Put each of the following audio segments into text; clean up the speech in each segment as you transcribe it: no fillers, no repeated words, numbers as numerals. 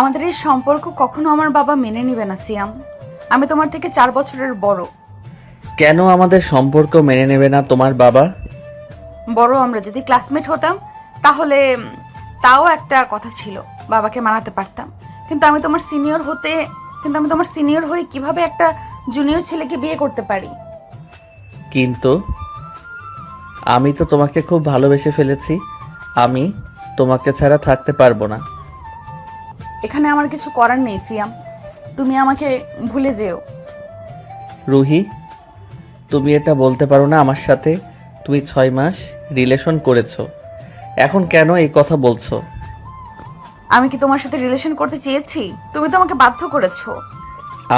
আমাদের এই সম্পর্ক কখনো আমার বাবা মেনে নেবে না সিয়াম। আমি তোমার থেকে 4 বছরের বড়। কেন আমাদের সম্পর্ক মেনে নেবে না তোমার বাবা? আমরা যদি ক্লাসমেট হতাম তাহলে তাও একটা কথা ছিল, বাবাকে মানাতে পারতাম। কিন্তু আমি তোমার সিনিয়র হয়ে কিভাবে একটা জুনিয়র ছেলেকে বিয়ে করতে পারি? কিন্তু আমি তো তোমাকে খুব ভালোবেসে ফেলেছি। আমি তোমাকে ছাড়া থাকতে পারবো না। এখানে আমার কিছু করার নেই সিয়াম, তুমি আমাকে ভুলে যেও। রুহি, তুমি এটা বলতে পারো না আমার সাথে তুমি 6 মাস রিলেশন করেছো, এখন কেন এই কথা বলছো? আমি কি তোমার সাথে রিলেশন করতে চেয়েছি? তুমি তো আমাকে বাধ্য করেছো।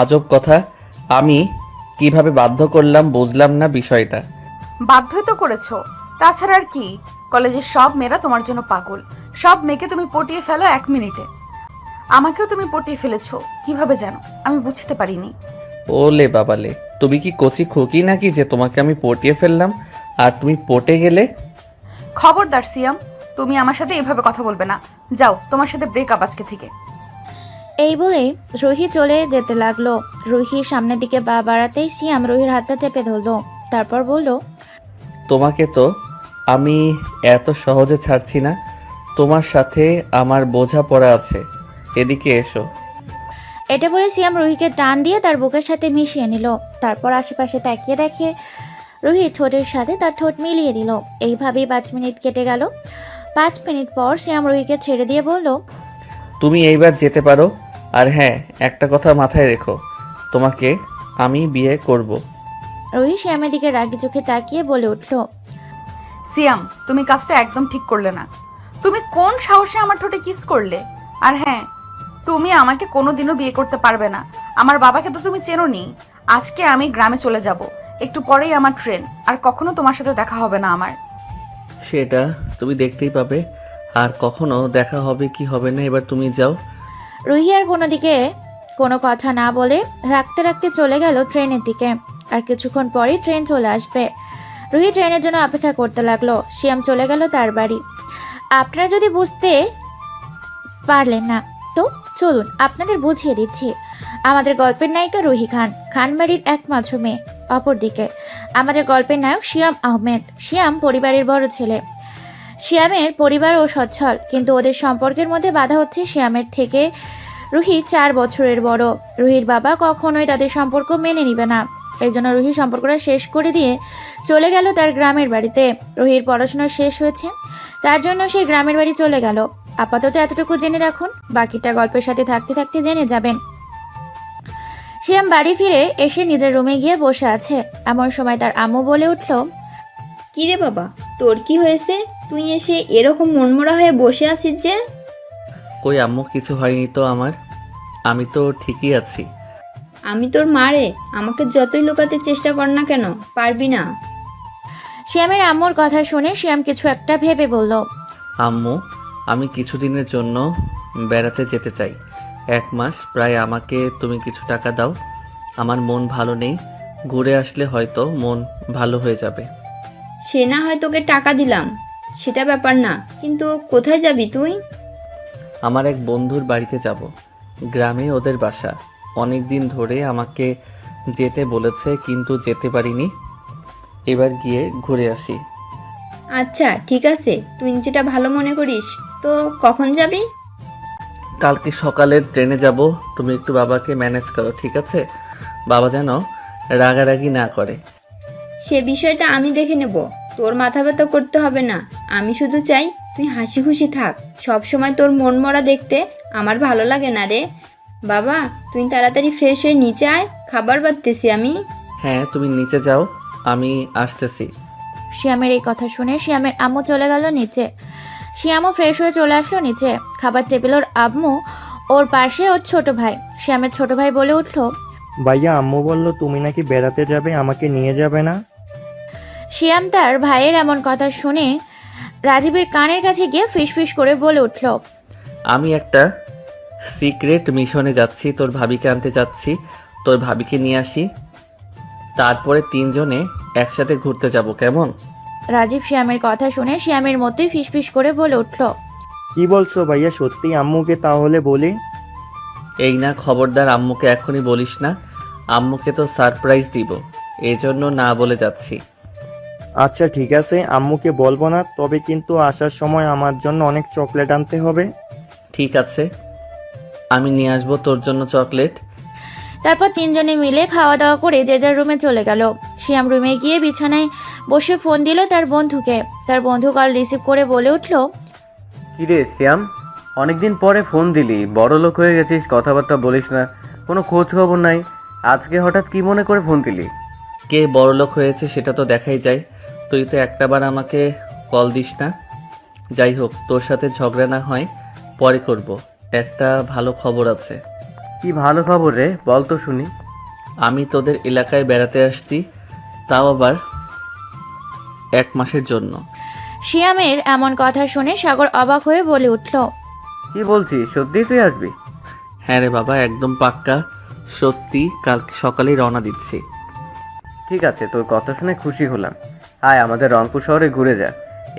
আজব কথা। আমি কিভাবে বাধ্য করলাম বুঝলাম না বিষয়টা। বাধ্যই তো করেছো, তাছাড়া আর কি? কলেজের সব মেয়েরা তোমার জন্য পাগল, সব মেয়েকে তুমি পটিয়ে ফেলো 1 মিনিটে। আমাকেও তুমি পটিয়ে ফেলেছো, কিভাবে জানো? আমি বুঝতে পারিনি। ওলে বাবালে, তুমি কি কচি খুকি নাকি যে তোমাকে আমি পটিয়ে ফেললাম আর তুমি পটে গেলে? খবরদার সিয়াম, তুমি আমার সাথে এভাবে কথা বলবে না। যাও, তোমার সাথে ব্রেকআপ আজকে থেকে। এই বলে রুহি চলে যেতে লাগলো। রুহি সামনের দিকে পা বাড়াতেই সিয়াম রুহির হাতটা চেপে ধরলো, তারপর বলল, তোমাকে তো আমি এত সহজে ছাড়ছি না। তোমার সাথে আমার বোঝা পড়া আছে, এদিকে এসো। এটা বলে সিয়াম রুহিকে টান দিয়ে তার বুকের সাথে মিশিয়ে নিল। তারপর আশেপাশে তাকিয়ে দেখে রুহি ঠোঁটের সাথে তার ঠোঁট মিলিয়ে দিল। এইভাবেই 5 মিনিট কেটে গেল। 5 মিনিট পর সিয়াম রুহিকে ছেড়ে দিয়ে বলল, তুমি এইবার যেতে পারো। আর হ্যাঁ, একটা কথা মাথায় রেখো, তোমাকে আমি বিয়ে করব। রুহি সিয়ামের দিকে রাগি চোখে তাকিয়ে বলে উঠল, সিয়াম, তুমি কাজটা একদম ঠিক করলে না। তুমি কোন সাহসে আমার ঠোঁটে কিস করলে? আর হ্যাঁ, তুমি আমাকে কোনোদিনও বিয়ে করতে পারবে না। আমার বাবাকে তো তুমি চেনোনি। আজকে আমি গ্রামে চলে যাব, একটু পরেই আমার ট্রেন, আর কখনো তোমার সাথে দেখা হবে না আমার। সেটা তুমি দেখতেই পাবে, আর কখনো দেখা হবে কি হবে না, এবার তুমি যাও। রুহি আর কোনো দিকে কোনো কথা না বলে রাখতে রাখতে চলে গেল ট্রেনের দিকে। আর কিছুক্ষণ পরেই ট্রেন চলে আসবে। রুহি ট্রেনের জন্য অপেক্ষা করতে লাগলো। শিয়াম চলে গেল তার বাড়ি। আপনারা যদি বুঝতে পারলেন না তো চলুন আপনাদের বুঝিয়ে দিচ্ছি। আমাদের গল্পের নায়িকা রুহি খান, খানবাড়ির একমাত্র মেয়ে। অপরদিকে আমাদের গল্পের নায়ক শিয়াম আহমেদ। শিয়াম পরিবারের বড় ছেলে। শিয়ামের পরিবারও সচ্ছল, কিন্তু ওদের সম্পর্কের মধ্যে বাধা হচ্ছে শিয়ামের থেকে রুহি 4 বছরের বড়। রুহির বাবা কখনোই তাদের সম্পর্ক মেনে নিবে না। এই জন্য রুহি সম্পর্কটা শেষ করে দিয়ে চলে গেল তার গ্রামের বাড়িতে। রুহির পড়াশোনা শেষ হয়েছে, তার জন্য সে গ্রামের বাড়ি চলে গেল। আপাতত এতটুকু জেনে রাখুন, বাকিটা গল্পের সাথে থাকতে থাকতে জেনে যাবেন। শিয়াম বাড়ি ফিরে এসে নিজের রুমে গিয়ে বসে আছে। এমন সময় তার আম্মু বলে উঠল, কিরে বাবা, তোর কি হয়েছে? তুই এসে এরকম মনমরা হয়ে বসে আছিস যে? কই আম্মু, কিছু হয়নি তো আমার, আমি তো ঠিকই আছি। আমি তোর মা রে, আমাকে যতই লুকাতে চেষ্টা কর না কেন, পারবি না। শিয়ামের আম্মুর কথা শুনে শিয়াম কিছু একটা ভেবে বলল, আম্মু, আমি কিছুদিনের জন্য বেড়াতে যেতে চাই। 1 মাস প্রায়। আমাকে তুমি কিছু টাকা দাও, আমার মন ভালো নেই। ঘুরে আসলে হয়তো মন ভালো হয়ে যাবে। সে না হয় তোকে টাকা দিলাম, সেটা ব্যাপার না, কিন্তু কোথায় যাবি তুই? আমার এক বন্ধুর বাড়িতে যাব, গ্রামে ওদের বাসা। অনেক দিন ধরে আমাকে যেতে বলেছে, কিন্তু যেতে পারিনি। এবার গিয়ে ঘুরে আসি। আচ্ছা ঠিক আছে, তুই যেটা ভালো মনে করিস। তো কখন যাবি? কালকে সকালের ট্রেনে যাব। তুমি একটু বাবাকে ম্যানেজ করো, ঠিক আছে? বাবা যেন রাগারাগি না করে। সে বিষয়টা আমি দেখে নেব, তোর মাথা ব্যথা করতে হবে না। আমি শুধু চাই তুই হাসি খুশি থাক। সব সময় তোর মন মরা দেখতে আমার ভালো লাগে না রে। বাবা, তুই তাড়াতাড়ি ফ্রেশ হয়ে নিচে আয়, খাবার বাড়তেছি আমি। হ্যাঁ, তুমি নিচে যাও, আমি আসতেছি। শিয়ামের এই কথা শুনে শিয়ামের আম্মু চলে গেল নিচে। শিয়ামও ফ্রেশ হয়ে চলে আসলো নিচে। খাবার টেবিল ওর আম্মু, ওর পাশে ওর ছোট ভাই। শিয়ামের ছোট ভাই বলে উঠল, ভাইয়া, আম্মু বলল তুমি নাকি বেড়াতে যাবে, আমাকে নিয়ে যাবে না? শিয়াম তার ভাইয়ের এমন কথা শুনে রাজীবের কানের কাছে গিয়ে ফিসফিস করে বলে উঠল, আমি একটা সিক্রেট মিশনে যাচ্ছি, তোর ভাবিকে আনতে যাচ্ছি। তোর ভাবিকে নিয়ে আসি, তারপরে 3 জনে একসাথে ঘুরতে যাব, কেমন? রাজীব শিয়ামের কথা শুনে শিয়ামের মতোই ফিসফিস করে বলে উঠল, কি বলছো ভাইয়া, সত্যি আম্মুকে তাহলে বলি? এই না, খবরদার আম্মুকে এখনই বলিস না। আম্মুকে তো সারপ্রাইজ দিব, এই জন্য না বলে যাচ্ছি। আচ্ছা ঠিক আছে, আম্মুকে বলবো না, তবে কিন্তু আসার সময় আমার জন্য অনেক চকলেট আনতে হবে। ঠিক আছে, আমি নিয়ে আসবো তোর জন্য চকলেট। তারপর তিনজনে মিলে খাওয়া দাওয়া করে যে যার রুমে চলে গেল। শিয়াম রুমে গিয়ে বিছানায় বসে ফোন দিল তার বন্ধুকে। তার বন্ধু কল রিসিভ করে বলে উঠল, কিরে শ্যাম, অনেকদিন পরে ফোন দিলি, বড় লোক হয়ে গেছিস, কথাবার্তা বলিস না, কোনো খোঁজ খবর নাই, আজকে হঠাৎ কি মনে করে ফোন দিলি? কে বড়লোক হয়েছে সেটা তো দেখাই যায়, তুই তো একটাবার আমাকে কল দিস না। যাই হোক, তোর সাথে ঝগড়া না হয় পরে করব। একটা ভালো খবর আছে। কি ভালো খবর রে, বল তো শুনি। আমি তোদের এলাকায় বেড়াতে আসছি, তাও আবার 1 মাসের জন্য। শিয়ামের এমন কথা শুনে সাগর অবাক হয়ে বলে উঠল, কি বলছিস, সত্যি তুই আসবি? হ্যাঁ রে বাবা, একদম পাক্কা, সত্যি। কাল সকালেই রওনা দিচ্ছি। ঠিক আছে, তোর কথা শুনে খুশি হলাম। আয় আমাদের রংপুর শহরে ঘুরে যা,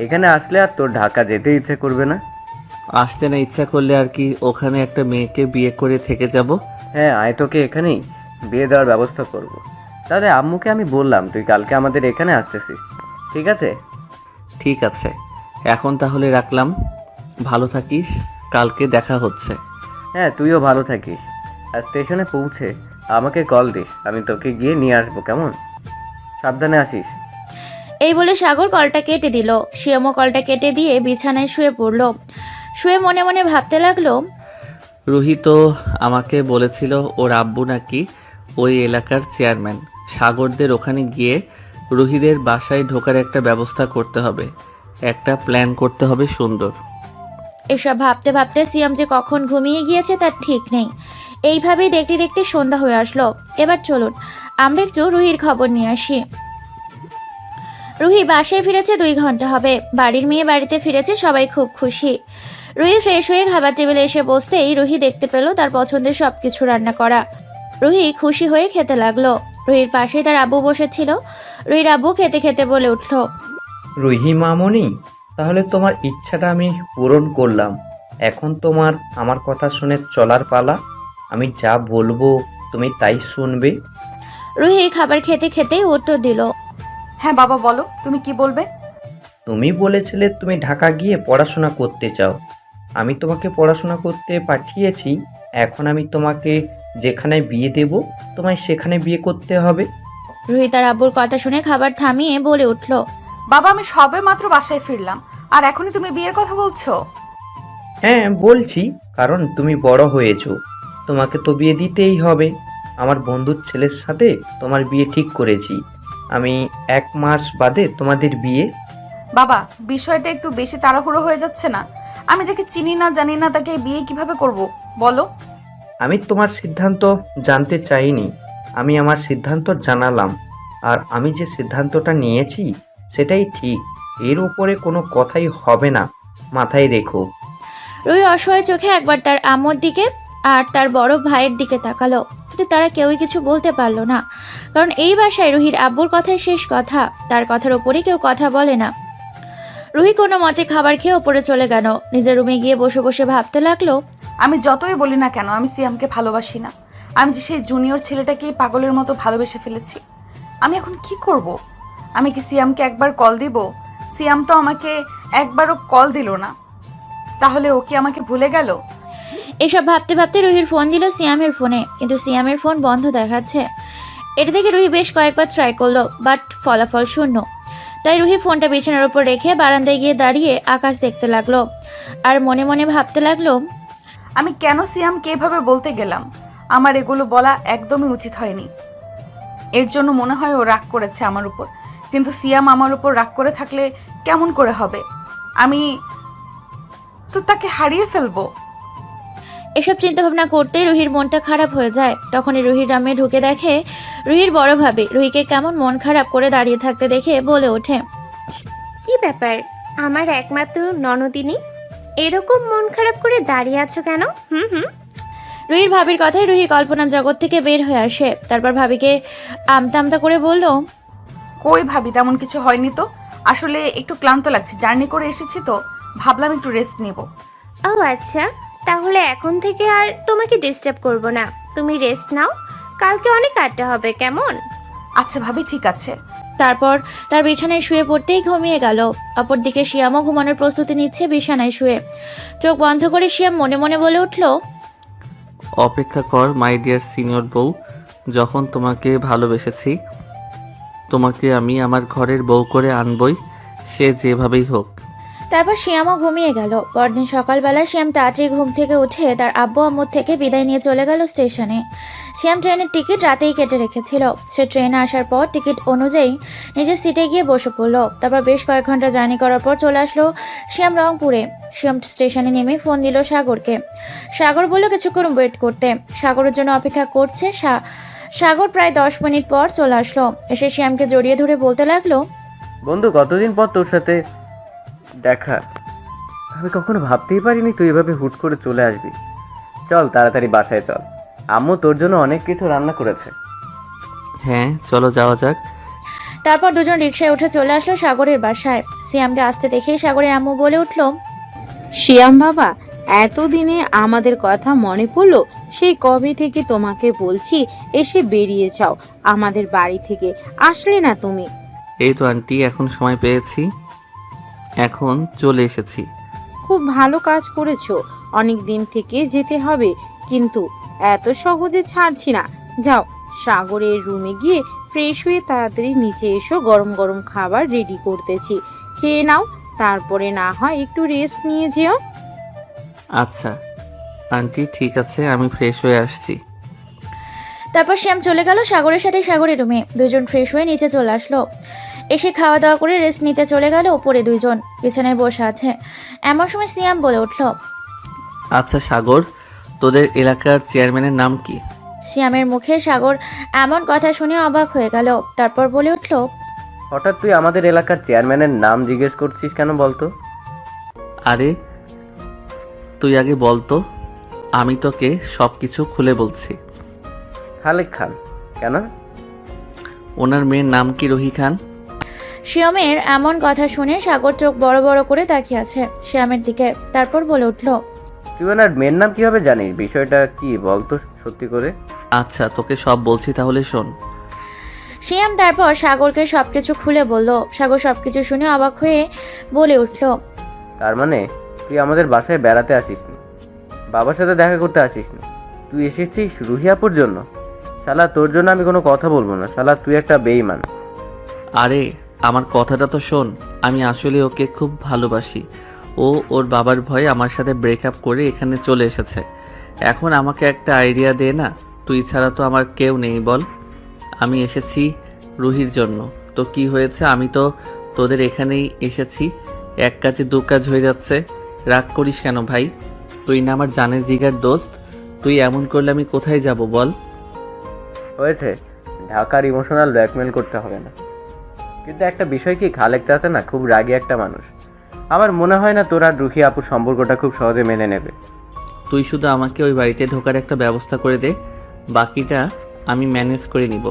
এখানে আসলে আর তোর ঢাকা যেতে ইচ্ছে করবে না। আসতে না ইচ্ছা করলে আর কি ওখানে একটা মেয়েকে বিয়ে করে থেকে যাব? হ্যাঁ আয়, তোকে এখানেই বিয়ে দেওয়ার ব্যবস্থা করব। তাহলে আম্মুকে আমি বললাম তুই কালকে আমাদের এখানে আসতেছিস, ঠিক আছে? ঠিক আছে, এখন তাহলে রাখলাম। ভালো থাকিস, কালকে দেখা হচ্ছে। হ্যাঁ তুইও ভালো থাকিস, আর স্টেশনে পৌঁছে আমাকে কল দিস, আমি তোকে গিয়ে নিয়ে আসবো, কেমন? সাবধানে আসিস। এই বলে সাগর কলটা কেটে দিল। শিয়ামও কলটা কেটে দিয়ে বিছানায় শুয়ে পড়ল। শুয়ে মনে মনে ভাবতে লাগলো, রুহি তো আমাকে বলেছিল ওর আব্বু নাকি ওই এলাকার চেয়ারম্যান। সাগরদের ওখানে গিয়ে রুহিদের বাসায় ঢোকার একটা ব্যবস্থা করতে হবে, একটা প্ল্যান করতে হবে সুন্দর। এসব ভাবতে ভাবতে সিয়াম যে কখন ঘুমিয়ে গিয়েছে তার ঠিক নেই। এইভাবেই দেখতে দেখতে সন্ধ্যা হয়ে আসলো। এবার চলুন আমরা একটু রুহির খবর নিয়ে আসি। রুহি বাসায় ফিরেছে 2 ঘন্টা হবে। বাড়ির মেয়ে বাড়িতে ফিরেছে, সবাই খুব খুশি। রুহি ফ্রেশ হয়ে খাবার টেবিলে এসে বসতেই রুহি দেখতে পেল তার পছন্দের সবকিছু রান্না করা। রুহি খুশি হয়ে খেতে লাগলো। রুহির পাশেই তার আব্বু বসেছিল। রুহির আব্বু খেতে খেতে বলে উঠল, রুহি মামনি, তাহলে তোমার ইচ্ছাটা আমি পূরণ করলাম। এখন তোমার আমার কথা শুনে চলার পালা। আমি যা বলবো তুমি তাই শুনবে। রুহি খাবার খেতে খেতেই উত্তর দিল, হ্যাঁ বাবা বলো, তুমি কি বলবে? তুমি বলেছিলে তুমি ঢাকা গিয়ে পড়াশোনা করতে চাও। আমি তোমাকে পড়াশোনা করতে পাঠিয়েছি। এখন আমি তোমাকে যেখানে বিয়ে দেব তোমায় সেখানে বিয়ে করতে হবে। রুহি তার আব্বুর কথা শুনে খাবার থামিয়ে বলে উঠল, বাবা আমি সবে মাত্র বাসায় ফিরলাম, আর এখনই তুমি বিয়ের কথা বলছো? হ্যাঁ বলছি, কারণ তুমি বড় হয়েছো, তোমাকে তো বিয়ে দিতেই হবে। আমার বন্ধুর ছেলের সাথে তোমার বিয়ে ঠিক করেছি। আমি 1 মাস বাদে তোমাদের বিয়ে। বাবা বিষয়টা একটু বেশি তাড়াহুড়ো হয়ে যাচ্ছে না? আমি যাকে চিনি না জানি না তাকে বিয়ে কিভাবে করব বলো? আমি তোমার সিদ্ধান্ত জানতে চাইনি, আমি আমার সিদ্ধান্ত জানালাম। আর আমি যে সিদ্ধান্তটা নিয়েছি সেটাই ঠিক, এর উপরে কোনো কথাই হবে না, মাথায় রেখো। রুহি অসহায় চোখে একবার তার আম্মুর দিকে আর তার বড় ভাইয়ের দিকে তাকালো, কিন্তু তারা কেউই কিছু বলতে পারলো না। কারণ এই বাসায় রুহির আব্বুর কথাই শেষ কথা, তার কথার উপরে কেউ কথা বলে না। রুহি কোনো মতে খাবার খেয়ে ওপরে চলে গেল। নিজের রুমে গিয়ে বসে বসে ভাবতে লাগলো, আমি যতই বলি না কেন আমি সিয়ামকে ভালোবাসি না। আমি যে সেই জুনিয়র ছেলেটাকেই পাগলের মতো ভালোবেসে ফেলেছি। আমি এখন কি করব? আমি কি সিয়ামকে একবার কল দিব? সিয়াম তো আমাকে একবারও কল দিল না, তাহলে ও কি আমাকে ভুলে গেল? এসব ভাবতে ভাবতে রুহির ফোন দিল সিয়ামের ফোনে, কিন্তু সিয়ামের ফোন বন্ধ দেখাচ্ছে। এটা থেকে রুহি বেশ কয়েকবার ট্রাই করলো, বাট ফলাফল শূন্য। তাই রুহি ফোনটা বিছানার উপর রেখে বারান্দায় গিয়ে দাঁড়িয়ে আকাশ দেখতে লাগলো আর মনে মনে ভাবতে লাগলো, আমি কেন সিয়ামকে এভাবে বলতে গেলাম? আমার এগুলো বলা একদমই উচিত হয়নি। এর জন্য মনে হয় ও রাগ করেছে আমার উপর, কিন্তু সিয়াম আমার উপর রাগ করে থাকলে কেমন করে হবে? আমি তো তাকে হারিয়ে ফেলবো। এসব চিন্তা ভাবনা করতেই রুহির মনটা খারাপ হয়ে যায়। তখনই রুহির রুমে ঢুকে দেখে রুহির বড় ভাবি রুহিকে কেমন মন খারাপ করে দাঁড়িয়ে থাকতে দেখে বলে ওঠে, কি ব্যাপার আমার একমাত্র ননদিনী, এরকম মন খারাপ করে দাঁড়িয়ে আছো কেন? হুম। রুহির ভাবির কথায় রুহি কল্পনার জগৎ থেকে বের হয়ে আসে। তারপর ভাবিকে আমতা আমতা করে বলল, কই ভাবি, তেমন কিছু হয়নি তো। আসলে একটু ক্লান্ত লাগছে, জার্নি করে এসেছি তো ভাবলাম একটু রেস্ট নেব। ও আচ্ছা, তাহলে এখন থেকে আর তোমাকে ডিস্টার্ব করব না, তুমি রেস্ট নাও, কালকে অনেক আড্ডা হবে, কেমন? আচ্ছা ভাবি, ঠিক আছে। তারপর তার বিছানায় শুয়ে পড়তেই ঘুমিয়ে গেল। অপরদিকে শিয়ামও ঘুমানোর প্রস্তুতি নিচ্ছে বিছানায় শুয়ে। চোখ বন্ধ করে শিয়াম মনে মনে বলে উঠল, অপেক্ষা কর মাই ডিয়ার সিনিয়র বউ, যখন তোমাকে ভালোবেসেছি তোমাকে আমি আমার ঘরের বউ করে আনবই, সে যেভাবেই হোক। তারপর শিয়ামও ঘুমিয়ে গেল। পরদিন সকালবেলা শিয়াম তাড়াতাড়ি ঘুম থেকে উঠে তার আব্বু আম্মুর থেকে বিদায় নিয়ে চলে গেল স্টেশনে। শিয়াম ট্রেনের টিকিট রাতেই কেটে রেখেছিল। সে ট্রেনে আসার পর টিকিট অনুযায়ী নিজের সিটে গিয়ে বসে পড়লো। তারপর বেশ কয়েক ঘন্টা জার্নি করার পর চলে আসলো শিয়াম রংপুরে। শিয়াম স্টেশনে নেমে ফোন দিল সাগরকে। সাগর বলল কিছুক্ষণ ওয়েট করতে, সাগরের জন্য অপেক্ষা করছে। সাগর প্রায় 10 মিনিট পর চলে আসলো। এসে শিয়ামকে জড়িয়ে ধরে বলতে লাগলো, বন্ধু, কতদিন পর তোর সাথে দেখা। আমি কখনো ভাবতেই পারিনি তুই এভাবে হুট করে চলে আসবি। চল তাড়াতাড়ি বাসায় চল, আম্মু তোর জন্য অনেক কিছু রান্না করেছে। হ্যাঁ চলো যাওয়া যাক। তারপর দুজন রিকশায় উঠে চলে আসলো সাগরের বাসায়। সিয়ামকে আসতে দেখেই সাগরের আম্মু বলে উঠল, শিয়াম বাবা, এতদিনে আমাদের কথা মনে পড়লো। সেই কবে থেকে তোমাকে বলছি এসে বেরিয়ে যাও আমাদের বাড়ি থেকে, আসলে না তুমি। এই তো আন্টি, এখন সময় পেয়েছি, এখন চলে এসেছি। খুব ভালো কাজ করেছো, অনেক দিন থেকে যেতে হবে কিন্তু এত সহজে ছাড়ছি না। যাও সাগরের রুমে গিয়ে ফ্রেশ হয়ে তাড়াতাড়ি নিচে এসো, গরম গরম খাবার রেডি করতেছি, খেয়ে নাও, তারপরে না হয় একটু রেস্ট নিয়ে যেও। আচ্ছা আন্টি, ঠিক আছে, আমি ফ্রেশ হয়ে আসছি। তারপর শ্যাম চলে গেল সাগরের সাথে সাগরের রুমে। দুজন ফ্রেশ হয়ে নিচে চলে আসলো। এসে খাওয়া দাওয়া করে রেস্ট নিতে চলে গেল উপরে। দুইজন বিছানায় বসে আছে। এমন সময় সিয়াম বলে উঠল, আচ্ছা সাগর, তোদের এলাকার চেয়ারম্যানের নাম কি? সিয়ামের মুখে সাগর এমন কথা শুনে অবাক হয়ে গেল। তারপর বলে উঠল, হঠাৎ তুই আমাদের এলাকার চেয়ারম্যানের নাম জিজ্ঞেস করছিস কেন বলতো? আরে তুই আগে বলতো, আমি তোকে সব কিছু খুলে বলছি। খালেক খান। কেন? ওনার মেয়ের নাম কি রুহি খান। শিয়ামের এমন কথা শুনে সাগর চোখ বড় বড় করে তাকিয়ে আছে শিয়ামের দিকে। তারপর বলে উঠল, তুই ওনার মেয়ের নাম কিভাবে জানিস? বিষয়টা কি বলতো সত্যি করে। আচ্ছা তোকে সব বলছি, তাহলে শোন। শিয়াম তারপর সাগরকে সবকিছু খুলে বলল। সাগর সবকিছু শুনে অবাক হয়ে বলে উঠল, তার মানে তুই আমাদের বাসায় বেড়াতে আসিসনি, বাবার সাথে দেখা করতে আসিসনি, তুই এসেছিস রুহি আপুর জন্য? শালা তোর জন্য আমি কোনো কথা বলবো না, শালা তুই একটা বেঈমান। আরে আমার কথাটা তো শোন, আমি আসলে ওকে খুব ভালোবাসি। ও ওর বাবার ভয়ে আমার সাথে ব্রেকআপ করে এখানে চলে এসেছে। এখন আমাকে একটা আইডিয়া দে না, তুই ছাড়া তো আমার কেউ নেই বল। আমি এসেছি রুহির জন্য, তো কি হয়েছে, আমি তো তোদের এখানেই এসেছি, এক কাজে দু কাজ হয়ে যাচ্ছে। রাগ করিস কেন ভাই? তুই না আমার জানের জিগার দোস্ত, তুই এমন করলে আমি কোথায় যাব বল? হয়েছে, ঢাকার ইমোশনাল ব্ল্যাকমেল করতে হবে না। কিন্তু একটা বিষয় কি, খালেক চাচা না খুব রাগী একটা মানুষ। আমার মনে হয় না তোর আর রুহি আপুর সম্পর্কটা খুব সহজে মেনে নেবে। তুই শুধু আমাকে ওই বাড়িতে ঢোকার একটা ব্যবস্থা করে দে, বাকিটা আমি ম্যানেজ করে নিব।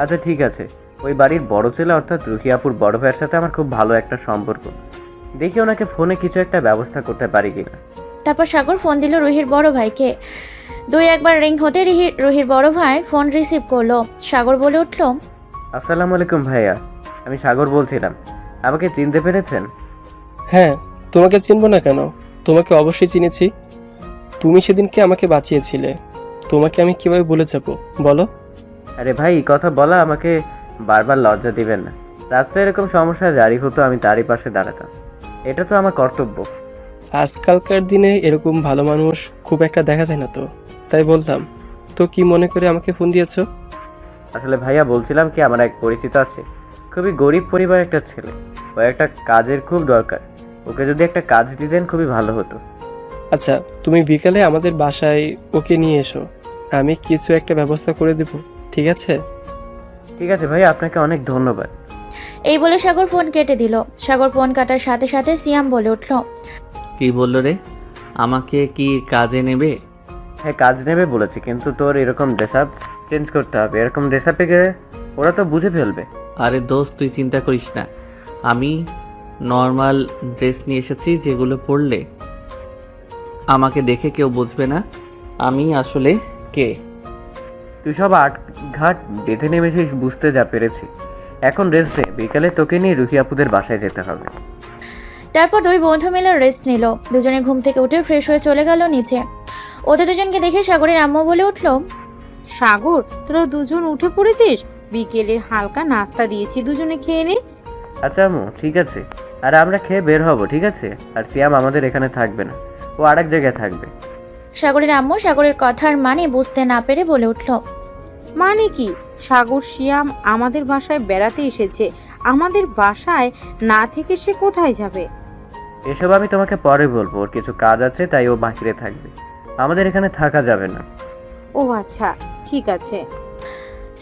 আচ্ছা ঠিক আছে, ওই বাড়ির বড় ছেলে অর্থাৎ রুহি আপুর বড় ভাইয়ের সাথে আমার খুব ভালো একটা সম্পর্ক, দেখি ওনাকে ফোনে কিছু একটা ব্যবস্থা করতে পারি কিনা। তারপর সাগর ফোন দিল রুহির বড় ভাইকে। দুই একবার রিং হতে রুহির বড় ভাই ফোন রিসিভ করলো। সাগর বলে উঠল, আসসালামু আলাইকুম ভাইয়া, আমি সাগর বলছিলাম, আমাকে চিনতে পেরেছেন? হ্যাঁ, তোমাকে চিনব না কেন? তোমাকে অবশ্যই চিনেছি। তুমি সেদিনকে আমাকে বাঁচিয়েছিলে, তোমাকে আমি কিভাবে ভুলে যাব বলো? আরে ভাই, এই কথা বলা আমাকে বারবার লজ্জা দিবেন না। রাস্তায় এরকম সমস্যা জারি হতো, আমি তারই পাশে দাঁড়াতাম, এটা তো আমার কর্তব্য। আজকালকার দিনে এরকম ভালো মানুষ খুব একটা দেখা যায় না, তো তাই বললাম। তো কি মনে করে আমাকে ফোন দিয়েছো? আসলে ভাইয়া বলছিলাম কি, আমার এক পরিচিত আছে, খুবই গরিব পরিবার একটা ছেলে, ও একটা কাজের খুব দরকার, ওকে যদি একটা কাজ দিতেন খুবই ভালো হতো। আচ্ছা, তুমি বিকালে আমাদের বাসায় ওকে নিয়ে এসো, আমি কিছু একটা ব্যবস্থা করে দেব, ঠিক আছে? ঠিক আছে ভাই, আপনাকে অনেক ধন্যবাদ। এই বলে সাগর ফোন কেটে দিল। সাগর ফোন কাটার সাথে সাথে সিয়াম বলে উঠল, কি বললো রে, আমাকে কি কাজে নেবে? হ্যাঁ কাজ নেবে বলেছে, কিন্তু তোর এরকম ড্রেস আপ চেঞ্জ করতে হবে, এরকম ড্রেস আপে গেলে ওরা তো বুঝে ফেলবে। আরে দোস্ত তুই চিন্তা করিস না, আমি নর্মাল ড্রেস নিয়ে এসেছি যেগুলো পরলে আমাকে দেখে কেউ বুঝবে না আমি আসলে কে। তুই সব ঘাট বেঁধে নেমেছিস, বুঝতে যা পেরেছি। এখন রেস্ট নে, বিকালে তোকে নিয়ে রুহি আপুদের বাসায় যেতে হবে। তারপর দুই বন্ধু মিলে রেস্ট নিল। দুজনে ঘুম থেকে উঠে ফ্রেশ হয়ে চলে গেল নিচে। ওদের দুজনকে দেখে সাগরের আম্মু বলে উঠল, সাগর, তোরা দুজন উঠে পড়েছিস? বিকেলের হালকা নাস্তা দিয়েছি, দুজনে খেয়ে নে। আচ্ছা আম্মু, ঠিক আছে। আর আমরা খেয়ে বের হব, ঠিক আছে? আর সিয়াম আমাদের এখানে থাকবে না, ও আরেক জায়গায় থাকবে। সাগরের আম্মু সাগরের কথার মানে বুঝতে না পেরে বলে উঠল, মানে কি? সাগর শিয়াম আমাদের বাসায় বেড়াতে এসেছে, আমাদের বাসায় না থেকে সে কোথায় যাবে? এসব আমি তোমাকে পরে বলবো, ওর কিছু কাজ আছে তাই ও বাহিরে থাকবে, আমাদের এখানে থাকা যাবে না। ও আচ্ছা, ঠিক আছে।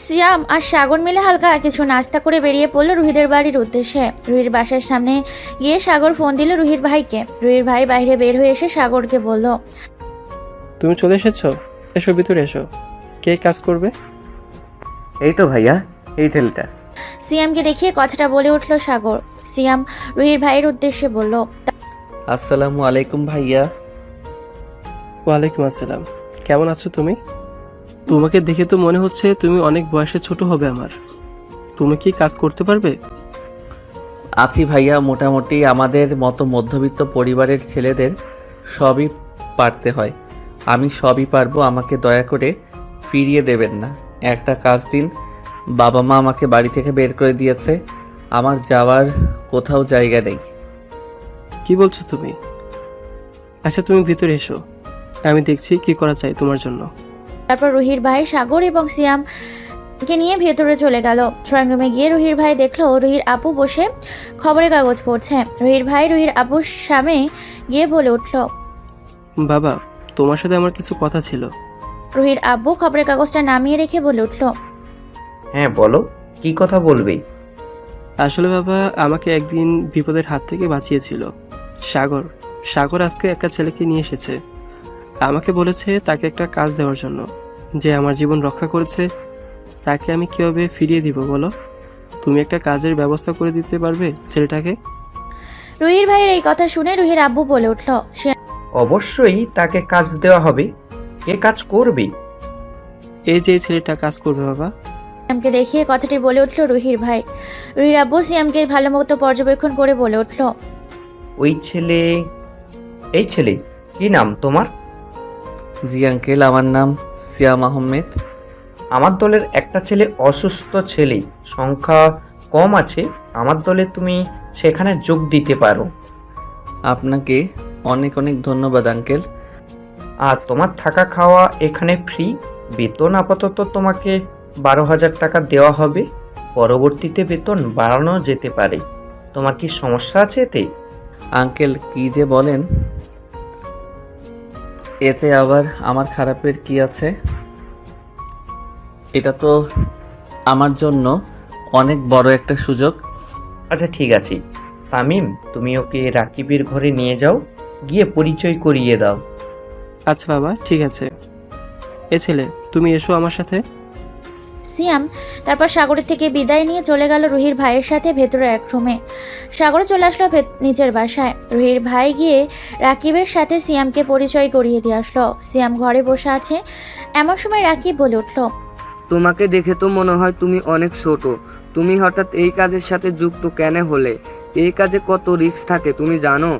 সিয়াম আর সাগর মিলে হালকা কিছু নাস্তা করে বেরিয়ে পড়লো রুহিদের বাড়ির উদ্দেশ্যে। রুহির বাসার সামনে গিয়ে সাগর ফোন দিল রুহির ভাইকে। রুহির ভাই বাইরে বের হয়ে এসে সাগরকে বলল, তুমি চলে এসেছো, এসো ভিতরে এসো। কে কাজ করবে? এই তো ভাইয়া, এই ছেলেটা। সিয়ামকে দেখিয়ে কথাটা বলে উঠল সাগর। সিয়াম রুহির ভাইয়ের উদ্দেশ্যে বলল, আসসালামু আলাইকুম ভাইয়া। ওয়ালাইকুম আসসালাম। কেমন আছো তুমি? তোমাকে দেখে তো মনে হচ্ছে তুমি অনেক বয়সে ছোট হবে আমার। তুমি কি কাজ করতে পারবে? আছি ভাইয়া, মোটামুটি আমাদের মতো মধ্যবিত্ত পরিবারের ছেলেদের সবই পারতে হয়। আমি সবই পারবো, আমাকে দয়া করে ফিরিয়ে দেবেন না। একটা কাজ দিন। বাবা মা আমাকে বাড়ি থেকে বের করে দিয়েছে, আমার যাওয়ার কোথাও জায়গা নেই। কি বলছো তুমি? আচ্ছা তুমি ভিতরে এসো, আমি দেখছি কি করা যায় তোমার জন্য। তারপর রুহির ভাই সাগর এবং সিয়ামকে নিয়ে ভেতরে চলে গেল। ড্রয়িং রুমে গিয়ে রুহির ভাই দেখলো রুহির আপু বসে খবরের কাগজ পড়ছে। রুহির ভাই রুহির আপুর সামনে গিয়ে বলে উঠল, বাবা, তোমার সাথে আমার কিছু কথা ছিল। রুহির আব্বু খবরের কাগজটা নামিয়ে রেখে বলে উঠল, হ্যাঁ বলো, কি কথা বলবে? আসলে বাবা, আমাকে একদিন বিপদের হাত থেকে বাঁচিয়েছিল সাগর। সাগর আজকে একটা ছেলেকে নিয়ে এসেছে, আমাকে বলেছে তাকে একটা কাজ দেওয়ার জন্য। যে আমার জীবন রক্ষা করেছে তাকে আমি কিভাবে ফিরিয়ে দিব বলো? তুমি একটা কাজের ব্যবস্থা করে দিতে পারবে ছেলেটাকে? রুহির ভাইয়ের এই কথা শুনে রুহির আব্বু বলে উঠল, সে অবশ্যই তাকে কাজ দেওয়া হবে। কে কাজ করবে? এই যে এই ছেলেটা কাজ করবে বাবা। সিয়ামকে দেখিয়ে কথাটি বলে উঠল রুহির ভাই। রুহির আব্বু সিয়ামকে ভালো মতো পর্যবেক্ষণ করে বলে উঠল, ওই ছেলে, এই ছেলে কি নাম তোমার? জি আঙ্কেল, আমার নাম সিয়াম আহমেদ। আমার দলের একটা ছেলে অসুস্থ ছেলে, সংখ্যা কম আছে, আমার দলে তুমি সেখানে যোগ দিতে পারো। আপনাকে অনেক অনেক ধন্যবাদ আঙ্কেল। আর তোমার থাকা খাওয়া এখানে ফ্রি। বেতন আপাতত তোমাকে 12,000 টাকা দেওয়া হবে, পরবর্তীতে বেতন বাড়ানো যেতে পারে। তোমার কি সমস্যা আছে এতে? আঙ্কেল কি যে বলেন, এতে আবার আমার খারাপের কি আছে? এটা তো আমার জন্য অনেক বড় একটা সুযোগ। আচ্ছা ঠিক আছে তামিম, তুমি ওকে রাকিবের ঘরে নিয়ে যাও, গিয়ে পরিচয় করিয়ে দাও। আচ্ছা বাবা, ঠিক আছে। এ ছেলে, তুমি এসো আমার সাথে। সিয়াম তারপর সাগরের থেকে বিদায় নিয়ে চলে গেল রুহির ভাইয়ের সাথে ভেতরে এক রুমে। সাগর চলে আসলো নিজের বাসায়। রুহির ভাই গিয়ে রাকিবের সাথে সিয়ামকে পরিচয় করিয়ে দিয়ে আসলো। সিয়াম ঘরে বসে আছে, এমন সময় রাকিব বলে উঠল, তোমাকে দেখে তো মনে হয় তুমি অনেক ছোট। তুমি হঠাৎ এই কাজের সাথে যুক্ত কেন হলে? এই কাজে কত রিস্ক থাকে তুমি জানো?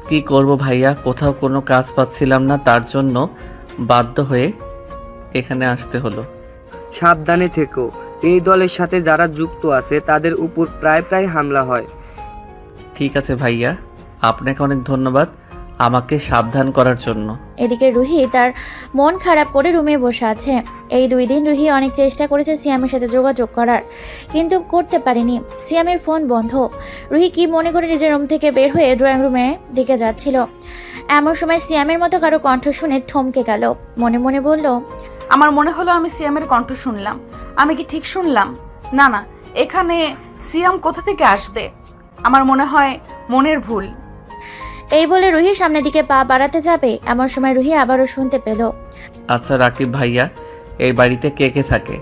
কি করব ভাইয়া, কোথাও কোনো কাজ পাচ্ছিলাম না, তার জন্য বাধ্য হয়ে এখানে আসতে হলো। সাবধানে থেকো, এই দলের সাথে যারা যুক্ত আছে তাদের উপর প্রায় হামলা হয়। ঠিক আছে ভাইয়া, আপনাকে অনেক ধন্যবাদ আমাকে সাবধান করার জন্য। এদিকে রুহি তার মন খারাপ করে রুমে বসে আছে। এই 2 দিন রুহি অনেক চেষ্টা করেছে সিয়ামের সাথে যোগাযোগ করার, কিন্তু করতে পারেনি। সিয়ামের ফোন বন্ধ। রুহি কি মনে করে নিজের রুম থেকে বের হয়ে ড্রয়িং রুমে দিকে যাচ্ছিল। এমন সময় সিয়ামের মতো কারো কণ্ঠ শুনে থমকে গেল। মনে মনে বলল, আমার মনে হলো আমি সিয়ামের কণ্ঠ শুনলাম। আমি কি ঠিক শুনলাম? না না, এখানে সিয়াম কোথা থেকে আসবে? আমার মনে হয় মনের ভুল। এই বলে রুহি সামনের দিকে পা বাড়াতে যাবে, এমন সময় রুহি আবারও শুনতে পেল, আচ্ছা রাকিব ভাইয়া, এই বাড়িতে কে কে থাকে?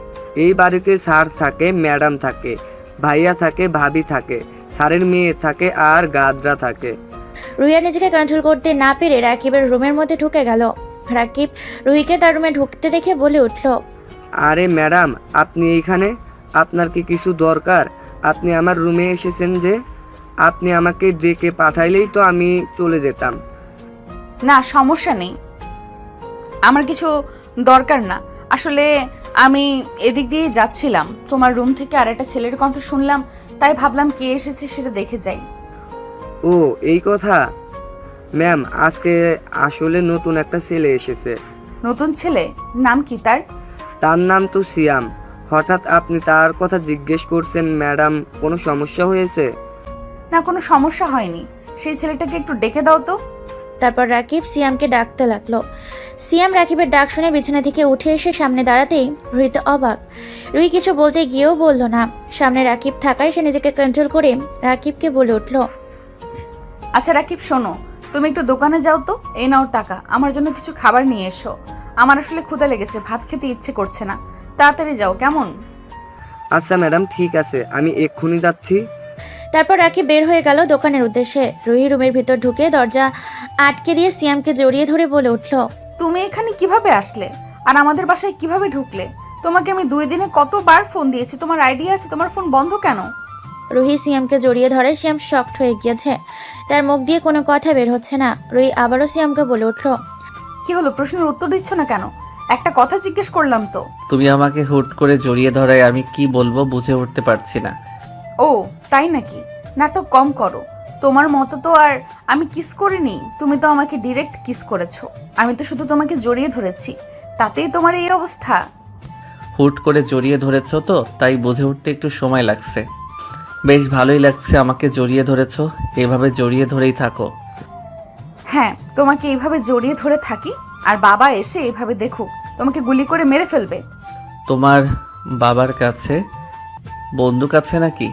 এই বাড়িতে স্যার থাকে, ম্যাডাম থাকে, ভাইয়া থাকে, ভাবি থাকে, স্যারের মেয়ে থাকে আর গাদরা থাকে। রুহি আর নিজেকে কন্ট্রোল করতে না পেরে রাকিবের রুমের মধ্যে ঢুকে গেল। রাকিব রুহিকে তার রুমে ঢুকতে দেখে বলে উঠল, আরে ম্যাডাম, আপনি এইখানে? আপনার কি কিছু দরকার? আপনি আমার রুমে এসেছেন যে? আপনি আমাকে ডেকে পাঠাইলেই তো আমি চলে যেতাম। না, সমস্যা নেই, আমার কিছু দরকার না। আসলে আমি এদিক দিয়ে যাচ্ছিলাম, তোমার রুম থেকে আর একটা ছেলের কণ্ঠ শুনলাম, তাই ভাবলাম কে এসেছে সেটা দেখে যাই। ও এই কথা। ম্যাম, আজকে আসলে নতুন একটা ছেলে এসেছে। নতুন ছেলে? নাম কি তার? তার নাম তো সিয়াম। হঠাৎ আপনি তার কথা জিজ্ঞেস করছেন ম্যাডাম, কোনো সমস্যা হয়েছে? না, কোনো সমস্যা হয়নি। সেই ছেলেটাকে একটু ডেকে দাও তো। তারপর রাকিব সিয়ামকে ডাকতে লাগলো। সিয়াম রাকিবের ডাক শুনে বিছানা থেকে উঠে এসে সামনে দাঁড়াতেই রুহি তো অবাক। রুহি কিছু বলতে গিয়েও বলল না। সামনে রাকিব থাকায় সে নিজেকে কন্ট্রোল করে রাকিবকে বলে উঠল, আচ্ছা রাকিব, শোনো, তুমি একটু দোকানে যাও তো, এই নাও টাকা, আমার জন্য কিছু খাবার নিয়ে এসো। আমার আসলে ক্ষুধা লেগেছে, ভাত খেতে ইচ্ছে করছে না, তাড়াতাড়ি যাও কেমন? আচ্ছা ম্যাডাম, ঠিক আছে, আমি এক্ষুনি যাচ্ছি। তারপর রাকিব বের হয়ে গেল দোকানের উদ্দেশ্যে। রুহি রুমের ভিতর ঢুকে দরজা আটকে দিয়ে সিয়ামকে জড়িয়ে ধরে বলে উঠল, তুমি এখানে কিভাবে আসলে আর আমাদের বাসায় কিভাবে ঢুকলে? তোমাকে আমি 2 দিনে কতবার ফোন দিয়েছি, তোমার আইডিয়া আছে তোমার ফোন বন্ধ কেন? রুহি সিয়ামকে জড়িয়ে ধরে সিয়াম শকড হয়ে গিয়েছে। তার মুখ দিয়ে কোনো কথা বের হচ্ছে না। রুহি আবারও সিয়ামকে বলে উঠল, কি হলো, প্রশ্নের উত্তর দিচ্ছ না কেন? একটা কথা জিজ্ঞেস করলাম তো। তুমি আমাকে হুট করে জড়িয়ে ধরায় আমি কি বলবো বুঝে উঠতে পারছি না। ও তাই নাকি? নাটক কম করো। তোমার মতো তো আর আমি কিস করিনি, তুমি তো আমাকে ডিরেক্ট কিস করেছো। আমি তো শুধু তোমাকে জড়িয়ে ধরেছি, তাতেই তোমার এই অবস্থা। হুট করে জড়িয়ে ধরেছো তো, তাই বুঝে উঠতে একটু সময় লাগছে। বেশ ভালোই লাগছে আমাকে জড়িয়ে ধরেছো, এভাবে জড়িয়ে ধরেই থাকো। হ্যাঁ, তোমাকে এইভাবে জড়িয়ে ধরে থাকি, আর বাবা এসে এইভাবে দেখুক, তোমাকে গুলি করে মেরে ফেলবে। তোমার বাবার কাছে বন্দুক আছে নাকি?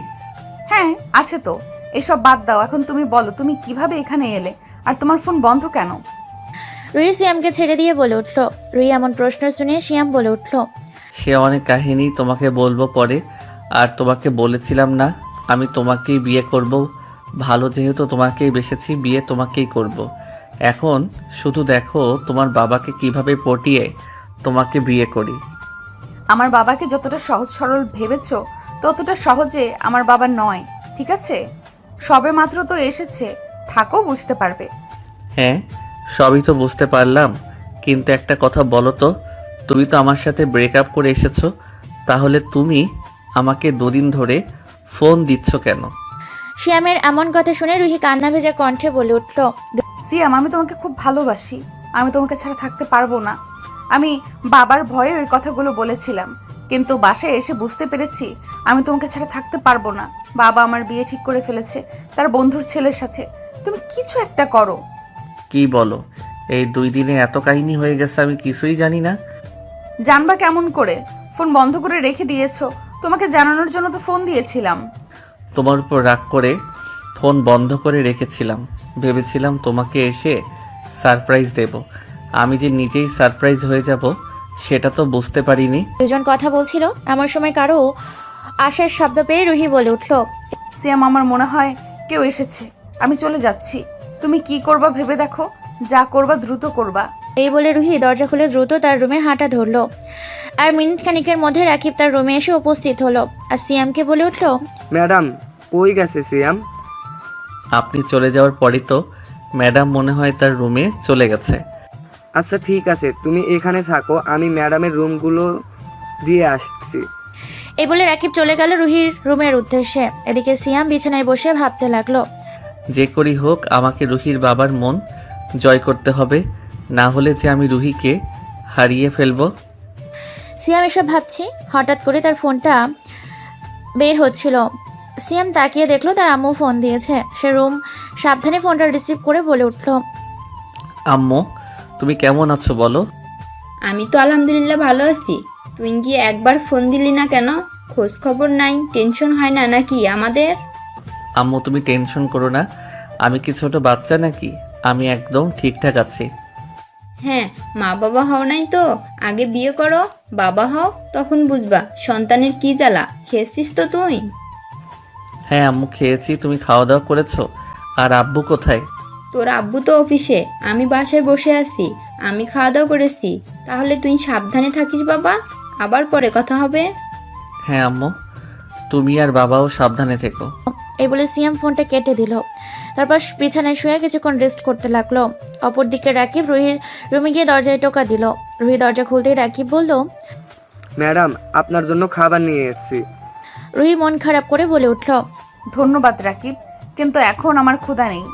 হ্যাঁ আছে তো। এসব বাদ দাও, এখন তুমি বলো তুমি কিভাবে এখানে এলে, আর তোমার ফোন বন্ধ কেন? রুহি সিয়ামকে ছেড়ে দিয়ে বলে উঠল। রুহি এমন প্রশ্ন শুনে সিয়াম বলে উঠল, সে অনেক কাহিনী তোমাকে বলবো পরে। আর তোমাকে বলেছিলাম না আমি তোমাকেই বিয়ে করব, ভালো যেহেতু তোমাকেই বেসেছি, বিয়ে তোমাকেই করব। এখন শুধু দেখো তোমার বাবাকে কিভাবে পটিয়ে তোমাকে বিয়ে করি। আমার বাবাকে যতটা সহজ সরল ভেবেছো, ততটা সহজে আমার বাবা নয়, ঠিক আছে? সবে মাত্র তো এসেছে, থাকো, বুঝতে পারবে। হ্যাঁ, সবই তো বুঝতে পারলাম, কিন্তু একটা কথা বলো তো, তুমি তো আমার সাথে ব্রেকআপ করে এসেছো, তাহলে তুমি আমাকে 2 দিন ধরে ফোন দিচ্ছ কেন? সিয়ামের এমন কথা শুনে রুহি কান্না ভেজা কণ্ঠে বলে উঠল, সিয়াম, আমি তোমাকে খুব ভালোবাসি, আমি তোমাকে ছাড়া থাকতে পারবো না। আমি বাবার ভয়ে ওই কথাগুলো বলেছিলাম, কিন্তু বাসায় এসে বুঝতে পেরেছি আমি তোমাকে ছাড়া থাকতে পারবো না। বাবা আমার বিয়ে ঠিক করে ফেলেছে তার বন্ধুর ছেলের সাথে। তুমি কিছু একটা করো। কি বলো? এই 2 দিনে এত কাহিনী হয়ে গেছে, আমি কিছুই জানি না। জানবা কেমন করে? ফোন বন্ধ করে রেখে দিয়েছো, তোমাকে জানানোর জন্য তো ফোন দিয়েছিলাম। তোমার উপর রাগ করে ফোন বন্ধ করে রেখেছিলাম, ভেবেছিলাম তোমাকে এসে সারপ্রাইজ দেব। আমি যে নিজেই সারপ্রাইজ হয়ে যাব সেটা তো বুঝতে পারিনি। দুজন কথা বলছিল, এমন সময় কারো আশার শব্দ পেয়ে রুহি বলে উঠল, সিয়াম, আমার মনে হয় কেউ এসেছে, আমি চলে যাচ্ছি। তুমি কি করবা ভেবে দেখো, যা করবা দ্রুত করবা। এই বলে রুহি দরজা খুলে দ্রুত তার রুমে হাঁটা ধরলো। আর মিনিট খানিকের মধ্যে রাকিব তার রুমে এসে উপস্থিত হলো আর সিয়ামকে বলে উঠল, ম্যাডাম, কই গেছে সিয়াম? আপনি চলে যাওয়ার পরই তো ম্যাডাম মনে হয় তার রুমে চলে গেছে। আচ্ছা ঠিক আছে, তুমি এখানে থাকো, আমি ম্যাডামের রুমগুলো দিয়ে আসছি। এই বলে রাকিব চলে গেল রুহির রুমের উদ্দেশ্যে। এদিকে সিয়াম বিছানায় বসে ভাবতে লাগলো, যে করি হোক আমাকে রুহির বাবার মন জয় করতে হবে, না হলে যে আমি রুহিকে হারিয়ে ফেলবো। সিয়াম এসব ভাবছে, হঠাৎ করে তার ফোনটা বের হচ্ছিল। সিয়াম তাকিয়ে দেখলো তার আম্মু ফোন দিয়েছে। সে রুম সাবধানে ফোনটা রিসিভ করে বলে উঠল, আম্মু, তুমি কেমন আছো বলো? আমি তো আলহামদুলিল্লাহ ভালো আছি। তুই গিয়ে একবার ফোন দিলি না কেন? খোঁজ খবর নাই, টেনশন হয় না নাকি আমাদের? আম্মু তুমি টেনশন করো না, আমি কি ছোট বাচ্চা নাকি? আমি একদম ঠিকঠাক আছি। হ্যাঁ, মা বাবা হও নাই তো, আগে বিয়ে করো, বাবা হও, তখন বুঝবা সন্তানের কি জ্বালা। খেয়েছিস তো তুই? হ্যাঁ আম্মু, খেয়েছি। তুমি খাওয়া দাওয়া করেছো? আর আব্বু কোথায়? তোর আব্বু তো অফিসে, আমি বাসায় বসে আছি, আমি খাওয়া দাওয়া করেছি। তাহলে তুই সাবধানে থাকিস বাবা, আবার পরে কথা হবে। হ্যাঁ আম্মু, তুমি আর বাবাও সাবধানে থেকো। এই বলে সিয়াম ফোনটা কেটে দিল। তারপর বিছানায় শুয়ে কিছুক্ষণ রেস্ট করতে লাগলো। অপরদিকে রাকিব রুহির রুমে গিয়ে দরজায় টোকা দিল। রুহি দরজা খুলতেই রাকিব বলল, ম্যাডাম আপনার জন্য খাবার নিয়ে এসেছি। রুহি মন খারাপ করে বলে উঠল, ধন্যবাদ রাকিব, কিন্তু এখন আমার ক্ষুধা নেই।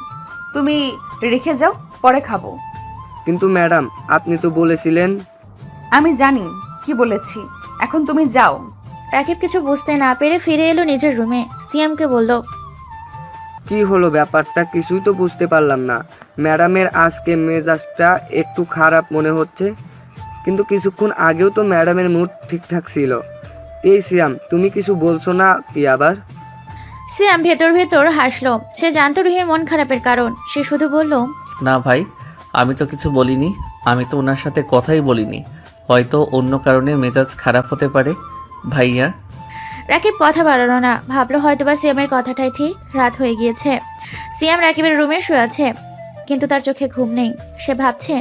তুমি রেখে যাও, পরে খাবো। কিন্তু ম্যাডাম আপনি তো বলেছিলেন। আমি জানি কি বলেছি, এখন তুমি যাও। রাকিব কিছু বুঝতে না পেরে ফিরে এলো নিজের রুমে। সিয়ামকে বলল, কি হলো ব্যাপারটা কিছুই তো বুঝতে পারলাম না। ম্যাডামের আজকে মেজাজটা একটু খারাপ মনে হচ্ছে, কিন্তু কিছুক্ষণ আগেও তো ম্যাডামের মুড ঠিকঠাক ছিল। এই সিয়াম তুমি কিছু বলছো না কি আবার? সিয়াম ভেতর ভেতর হাসলো। সে জানতো রুহির মন খারাপের কারণ। সে শুধু বলল, না ভাই, আমি তো কিছু বলিনি। আমি তো ওনার সাথে কথাই বলিনি। হয়তো অন্য কারণে মেজাজ খারাপ হতে পারে ভাইয়া। রাকিব কথা বাড়ালো না। ভাবলো হয়তোবা সিয়ামের কথাটাই ঠিক। রাত হয়ে গিয়েছে। সিয়াম রাকিবের রুমে শুয়ে আছে, কিন্তু তার চোখে ঘুম নেই। সে ভাবছে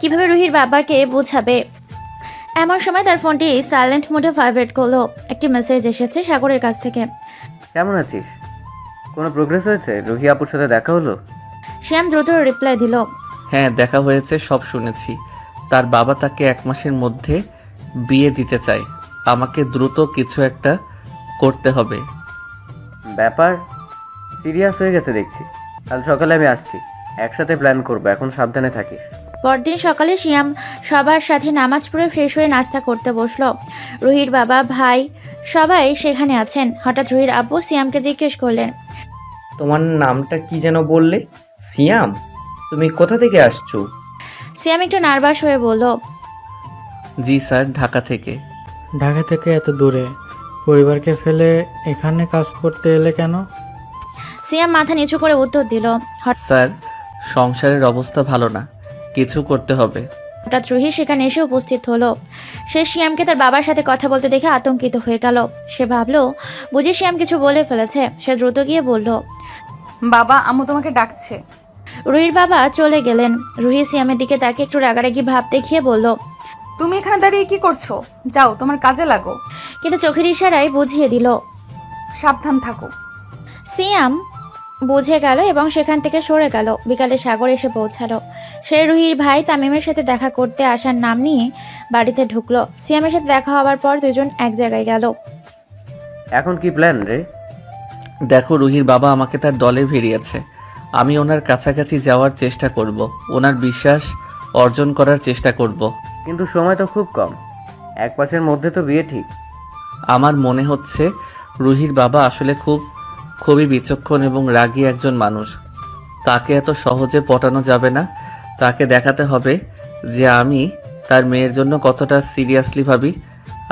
কিভাবে রুহির বাবাকে বোঝাবে। এমন সময় তার ফোনটি সাইলেন্ট মোডে ভাইব্রেট করলো। একটি মেসেজ এসেছে সাগরের কাছ থেকে। কেমন আছিস? কোনো প্রোগ্রেস হয়েছে? রুহি আপুর সাথে দেখা হলো? সিয়াম দ্রুত রিপ্লাই দিল, হ্যাঁ দেখা হয়েছে, সব শুনেছি। তার বাবা তাকে 1 মাসের মধ্যে বিয়ে দিতে চায়। আমাকে দ্রুত কিছু একটা করতে হবে। ব্যাপার সিরিয়াস হয়ে গেছে দেখছি। কাল সকালে আমি আসছি, একসাথে প্ল্যান করবো। এখন সাবধানে থাকিস। পরদিন সকালে সিয়াম সবার সাথে নামাজ পড়ে ফ্রেশ হয়ে নাস্তা করতে বসলো। রুহির বাবা, ভাই সবাই সেখানে আছেন। হঠাৎ রুহির আব্বু সিয়ামকে জিজ্ঞেস করলেন, তোমার নামটা কি যেন বললে? সিয়াম, তুমি কোথা থেকে আসছো? সিয়াম একটু নার্ভাস হয়ে বলল, জি স্যার, ঢাকা থেকে। ঢাকা থেকে এত দূরে পরিবারকে ফেলে এখানে কাজ করতে এলে কেন? সিয়াম মাথা নিচু করে উত্তর দিল, স্যার, সংসারের অবস্থা ভালো না, কিছু করতে হবে। হঠাৎ রুহি সেখানে এসে উপস্থিত হলো। সে সিয়ামকে তার বাবার সাথে কথা বলতে দেখে আতঙ্কিত হয়ে গেল। সে ভাবলো বুঝি সিয়াম কিছু বলে ফেলেছে। সে দ্রুত গিয়ে বলল, বাবা, আম্মু তোমাকে ডাকছে। রুহির বাবা চলে গেলেন। রুহি সিয়ামের দিকে তাকে একটু রাগারাগি ভাব দেখিয়ে বলল, তুমি এখানে দাঁড়িয়ে কি করছো? যাও, তোমার কাজে লাগো। কিন্তু চোখের ইশারায় বুঝিয়ে দিল। সাবধান থাকো। সিয়াম বুঝে গেল এবং সেখান থেকে সরে গেল। বিকালে সাগর এসে পৌঁছালো। সে রুহির ভাই তামিমের সাথে দেখা করতে আসার নাম নিয়ে বাড়িতে ঢুকলো। সিয়ামের সাথে দেখা হওয়ার পর দুজন এক জায়গায় গেল। এখন কি প্ল্যান রে? দেখো, রুহির বাবা আমাকে তার দলে ভিড়িয়েছে। আমি ওনার কাছাকাছি যাওয়ার চেষ্টা করব, ওনার বিশ্বাস অর্জন করার চেষ্টা করব। কিন্তু সময় তো খুব কম, 1 মাসের মধ্যে তো বিয়ে ঠিক। আমার মনে হচ্ছে রুহির বাবা আসলে খুবই বিচক্ষণ এবং রাগী একজন মানুষ। তাকে এত সহজে পটানো যাবে না। তাকে দেখাতে হবে যে আমি তার মেয়ের জন্য কতটা সিরিয়াসলি ভাবি।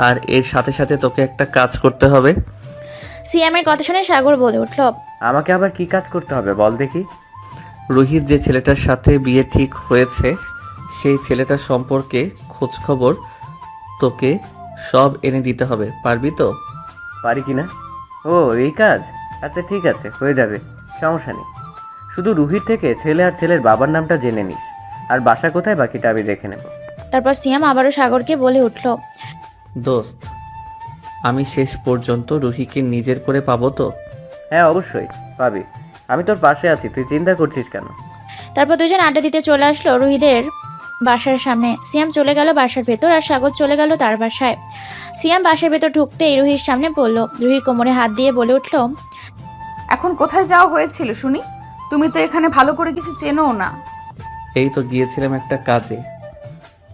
আর এর সাথে সাথে তোকে একটা কাজ করতে হবে। সিয়ামের কথা শুনে সাগর বলে উঠল, আমাকে আবার কি কাজ করতে হবে বল দেখি? রুহির যে ছেলেটার সাথে বিয়ে ঠিক হয়েছে সেই ছেলেটার সম্পর্কে খোঁজখবর তোকে সব এনে দিতে হবে। পারবি তো? পারি কি না? ও এই কাজ, আচ্ছা ঠিক আছে, হয়ে যাবে, সমস্যা নেই। শুধু রুহির থেকে ছেলে আর ছেলের বাবার নামটা জেনে নিস, আর বাসা কোথায় বাকিটা আমি দেখে নেব। তারপর সিয়াম আবারও সাগরকে বলে উঠল, দোস্ত, আমি শেষ পর্যন্ত রুহিকে নিজের করে পাবো তো? হ্যাঁ অবশ্যই পাবি, আমি তোর পাশে আছি, তুই চিন্তা করছিস কেন? তারপর দুজন আড্ডা দিতে চলে আসলো রুহিদের বাসার সামনে। সিয়াম চলে গেল বাসার ভেতর আর সাগর চলে গেল তার বাসায়। সিয়াম বাসার ভেতর ঢুকতেই রুহির সামনে পড়লো। রুহি কোমরে হাত দিয়ে বলে উঠল, এখন কোথায় যাওয়া হয়েছিল শুনি? তুমি তো এখানে ভালো করে কিছু চেনো না। এই তো গিয়েছিলাম একটা কাজে।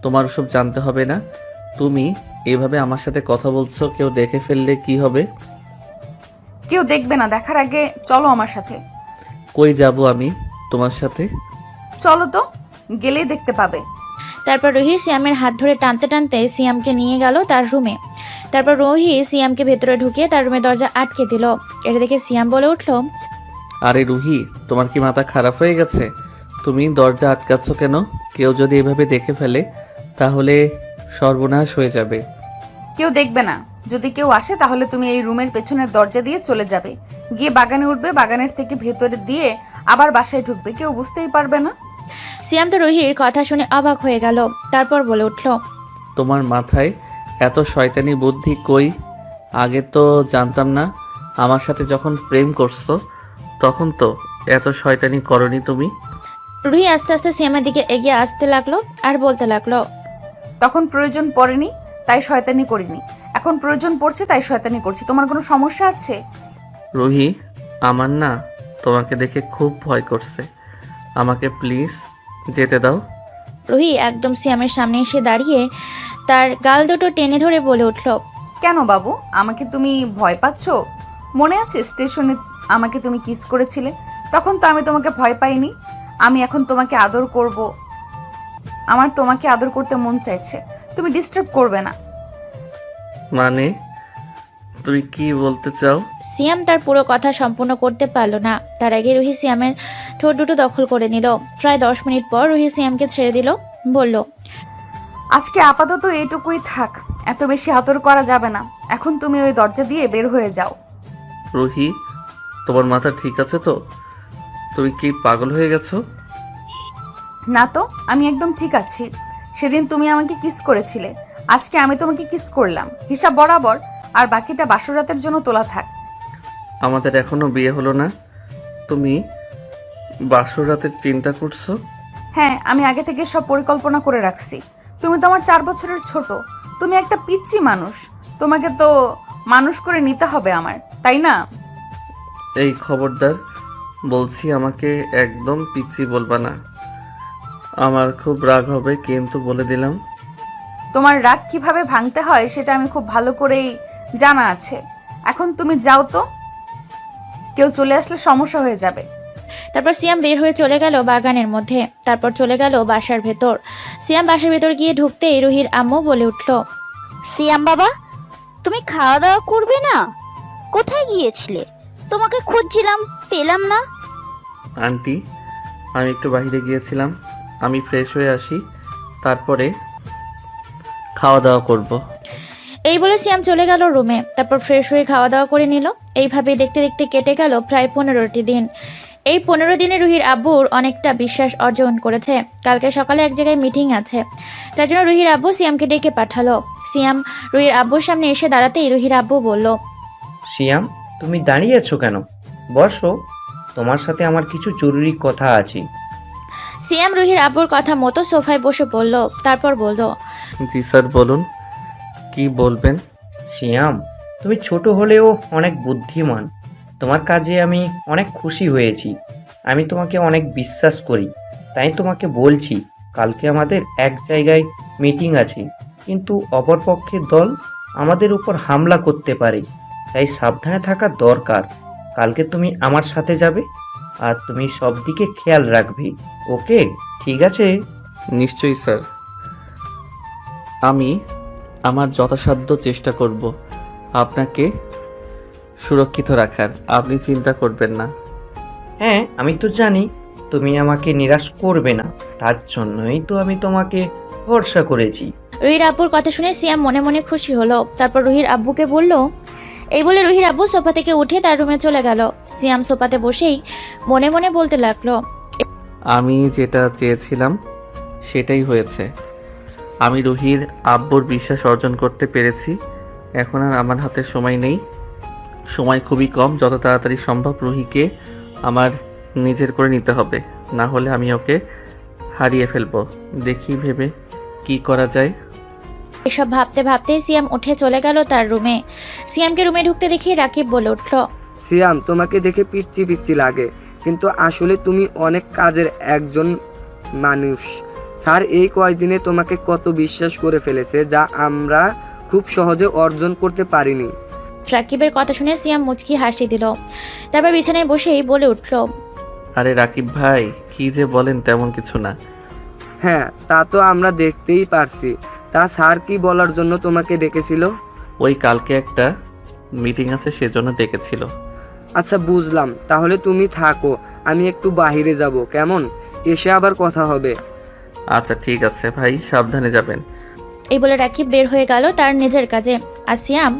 তোমার ওসব জানতে হবে না। তুমি এভাবে আমার সাথে কথা বলছো, কেউ দেখে ফেললে কি হবে? কেউ দেখবে না, দেখার আগে চলো আমার সাথে। কই যাব আমি তোমার সাথে? চলো তো, গেলেই দেখতে পাবে। তারপর রুহি সিয়ামের হাত ধরে টানতে টানতে সিয়ামকে নিয়ে গেল তার রুমে। তারপর রুহি সিয়ামকে ভেতরে ঢুকিয়ে তার রুমে দরজা আটকে দিল। এটা দেখে সিয়াম বলে উঠল, আরে রুহি, তোমার কি মাথা খারাপ হয়ে গেছে? তুমি দরজা আটকাচ্ছ কেন? কেউ যদি এভাবে দেখে ফেলে তাহলে সর্বনাশ হয়ে যাবে। কেউ দেখবে না। যদি কেউ আসে তাহলে তুমি এই রুমের পেছনের দরজা দিয়ে চলে যাবে, গিয়ে বাগানে উঠবে, বাগানের থেকে ভেতরে দিয়ে আবার বাসায় ঢুকবে, কেউ বুঝতেই পারবে না। সিয়াম তো রুহির কথা শুনে অবাক হয়ে গেল। তারপর বলে উঠল, তোমার মাথায় এত শয়তানি বুদ্ধি কই? আগে তো জানতাম না। আমার সাথে যখন প্রেম করছো তখন তো এত শয়তানি করনি তুমি। রুহি আস্তে আস্তে সিয়ামের দিকে এগিয়ে আসতে লাগলো আর বলতে লাগলো, তখন প্রয়োজন পড়েনি তাই শয়তানি করিনি, এখন প্রয়োজন পড়ছে তাই শয়তানি করছি। তোমার কোনো সমস্যা আছে? রুহি, আমার না তোমাকে দেখে খুব ভয় করছে, আমাকে প্লিজ যেতে দাও। রুহি একদম সিয়ামের সামনে এসে দাঁড়িয়ে তার গাল দুটো টেনে ধরে বলে উঠল, কেন বাবু, আমাকে তুমি ভয় পাচ্ছ? মনে আছে স্টেশনে আমাকে তুমি কিস করেছিলে? তখন তো আমি তোমাকে ভয় পাইনি। আমি এখন তোমাকে আদর করব, আমার তোমাকে আদর করতে মন চাইছে, তুমি ডিস্টার্ব করবে না। মানে তুমি কি বলতে চাও? সিয়াম তার পুরো কথা সম্পূর্ণ করতে পারলো না। তার আগে রুহি সিয়ামের ঠোঁট দুটো দখল করে নিল। প্রায় 10 মিনিট পর রুহি সিয়ামকে ছেড়ে দিল, বলল, আজকে আপাতত এইটুকুই থাক, এত বেশি আদর করা যাবে না। এখন তুমি ওই দরজা দিয়ে বের হয়ে যাও। রুহি, তোমার মাথা ঠিক আছে তো? তুমি কি পাগল হয়ে গেছো? না তো, আমি একদম ঠিক আছি। সেদিন তুমি আমাকে কিস করেছিলে, আজকে আমি তোমাকে কিস করলাম, হিসাব বরাবর। আর বাকিটা বাসরাতের জন্য তোলা থাক। আমাদের এখনো বিয়ে হলো না, তুমি বাসর রাতের চিন্তা করছো? হ্যাঁ, আমি আগে থেকে সব পরিকল্পনা করে রাখছি। তুমি তো আমার 4 বছরের ছোট, তুমি একটা পিচ্চি মানুষ, তোমাকে তো মানুষ করে নিতে হবে আমার, তাই না? এই খবরদার বলছি, আমাকে একদম পিচ্চি বলবা না, আমার খুব রাগ হবে কিন্তু বলে দিলাম। তোমার রাগ কিভাবে ভাঙতে হয় সেটা আমি খুব ভালো করেই জানা আছে। এখন তুমি যাও তো, কেউ চলে আসলে সমস্যা হয়ে যাবে। তারপর সিয়াম বের হয়ে চলে গেল বাগানের মধ্যে। তারপর চলে গেল বাসার ভেতর। সিয়াম বাসার ভেতর গিয়ে ঢুকতেই রুহির আম্মু বলে উঠল, সিয়াম বাবা, তুমি খাওয়া দাওয়া করবে না? কোথায় গিয়েছিলে? তোমাকে খুঁজছিলাম, পেলাম না। আন্টি, আমি একটু বাইরে গিয়েছিলাম, আমি ফ্রেশ হয়ে আসি, তারপরে খাওয়া দাওয়া করব। এই বলে সিয়াম চলে গেল রুমে। তারপর ফ্রেশ হয়ে খাওয়া দাওয়া করে নিল। এইভাবে দেখতে দেখতে কেটে গেল প্রায় 15টি দিন। এই 15 দিনে রুহির আব্বুর অনেকটা বিশ্বাস অর্জন করেছে। কালকে সকালে এক জায়গায় মিটিং আছে, তার জন্য রুহির আব্বু সিয়ামকে ডেকে পাঠালো। সিয়াম রুহির আব্বুর সামনে এসে দাঁড়াতেই রুহির আব্বু বলল, শিয়াম, তুমি দাঁড়িয়ে আছো কেন? বসো, তোমার সাথে আমার কিছু জরুরি কথা আছে। সিয়াম রুহির আব্বুর কথা মতো সোফায় বসে পড়ল। তারপর বলল, জি স্যার, বলুন, কি বলবেন? শিয়াম, তুমি ছোট হলেও অনেক বুদ্ধিমান। তোমার কাজে আমি অনেক খুশি হয়েছি। আমি তোমাকে অনেক বিশ্বাস করি, তাই তোমাকে বলছি, কালকে আমাদের এক জায়গায় মিটিং আছে, কিন্তু অপরপক্ষের দল আমাদের উপর হামলা করতে পারে, তাই সাবধানে থাকা দরকার। কালকে তুমি আমার সাথে যাবে আর তুমি সব দিকে খেয়াল রাখবে, ওকে? ঠিক আছে? নিশ্চয়ই স্যার, আমি আমার যথাসাধ্য চেষ্টা করব আপনাকে সুরক্ষিত রাখার, আপনি চিন্তা করবেন না। হ্যাঁ, আমি তো জানি তুমি আমাকে নিরাশ করবে না, তার জন্যই তো আমি তোমাকে ভরসা করেছি। রুহির আব্বুর কথা শুনে সিয়াম মনে মনে খুশি হলো। তারপর রুহির আব্বুকে বলল, এই বলে রুহির আব্বু সোফা থেকে উঠে তার রুমে চলে গেল। সিয়াম সোফাতে বসেই মনে মনে বলতে লাগলো, আমি যেটা চেয়েছিলাম সেটাই হয়েছে। আমি রুহির আব্বুর বিশ্বাস অর্জন করতে পেরেছি। এখন আর আমার হাতে সময় নেই, সময় খুবই কম। যত তাড়াতাড়ি সম্ভব রুহিকে আমার নিজের করে নিতে হবে, না হলে আমি ওকে হারিয়ে ফেলবো। দেখি ভেবে কি করা যায়। এসব ভাবতে ভাবতেই সিয়াম উঠে চলে গেল তার রুমে। সিয়ামকে রুমে ঢুকতে দেখে রাকিব বলে উঠল, সিয়াম, তোমাকে দেখে পিচ্চি পিচ্চি লাগে, কিন্তু আসলে তুমি অনেক কাজের একজন মানুষ। স্যার এই কয়দিনে তোমাকে কত বিশ্বাস করে ফেলেছে, যা আমরা খুব সহজে অর্জন করতে পারিনি। রাকিবের কথা শুনে সিয়াম মুচকি হাসি দিল। তারপর বিছানায় বসেই বলে উঠল, আরে রাকিব ভাই, কি যে বলেন তেমন কিছু না। হ্যাঁ, তা তো আমরা দেখতেই পারছি। তা স্যার কি বলার জন্য তোমাকে ডেকেছিল? ওই কালকে একটা মিটিং আছে সেজন্য ডেকেছিল। আচ্ছা, বুঝলাম। তাহলে তুমি থাকো, আমি একটু বাইরে যাব, কেমন? এসে আবার কথা হবে। আচ্ছা ঠিক আছে ভাই, সাবধানে যাবেন। এই বলে রাকিব বের হয়ে গেল তার নিজের কাজে। আর সিয়াম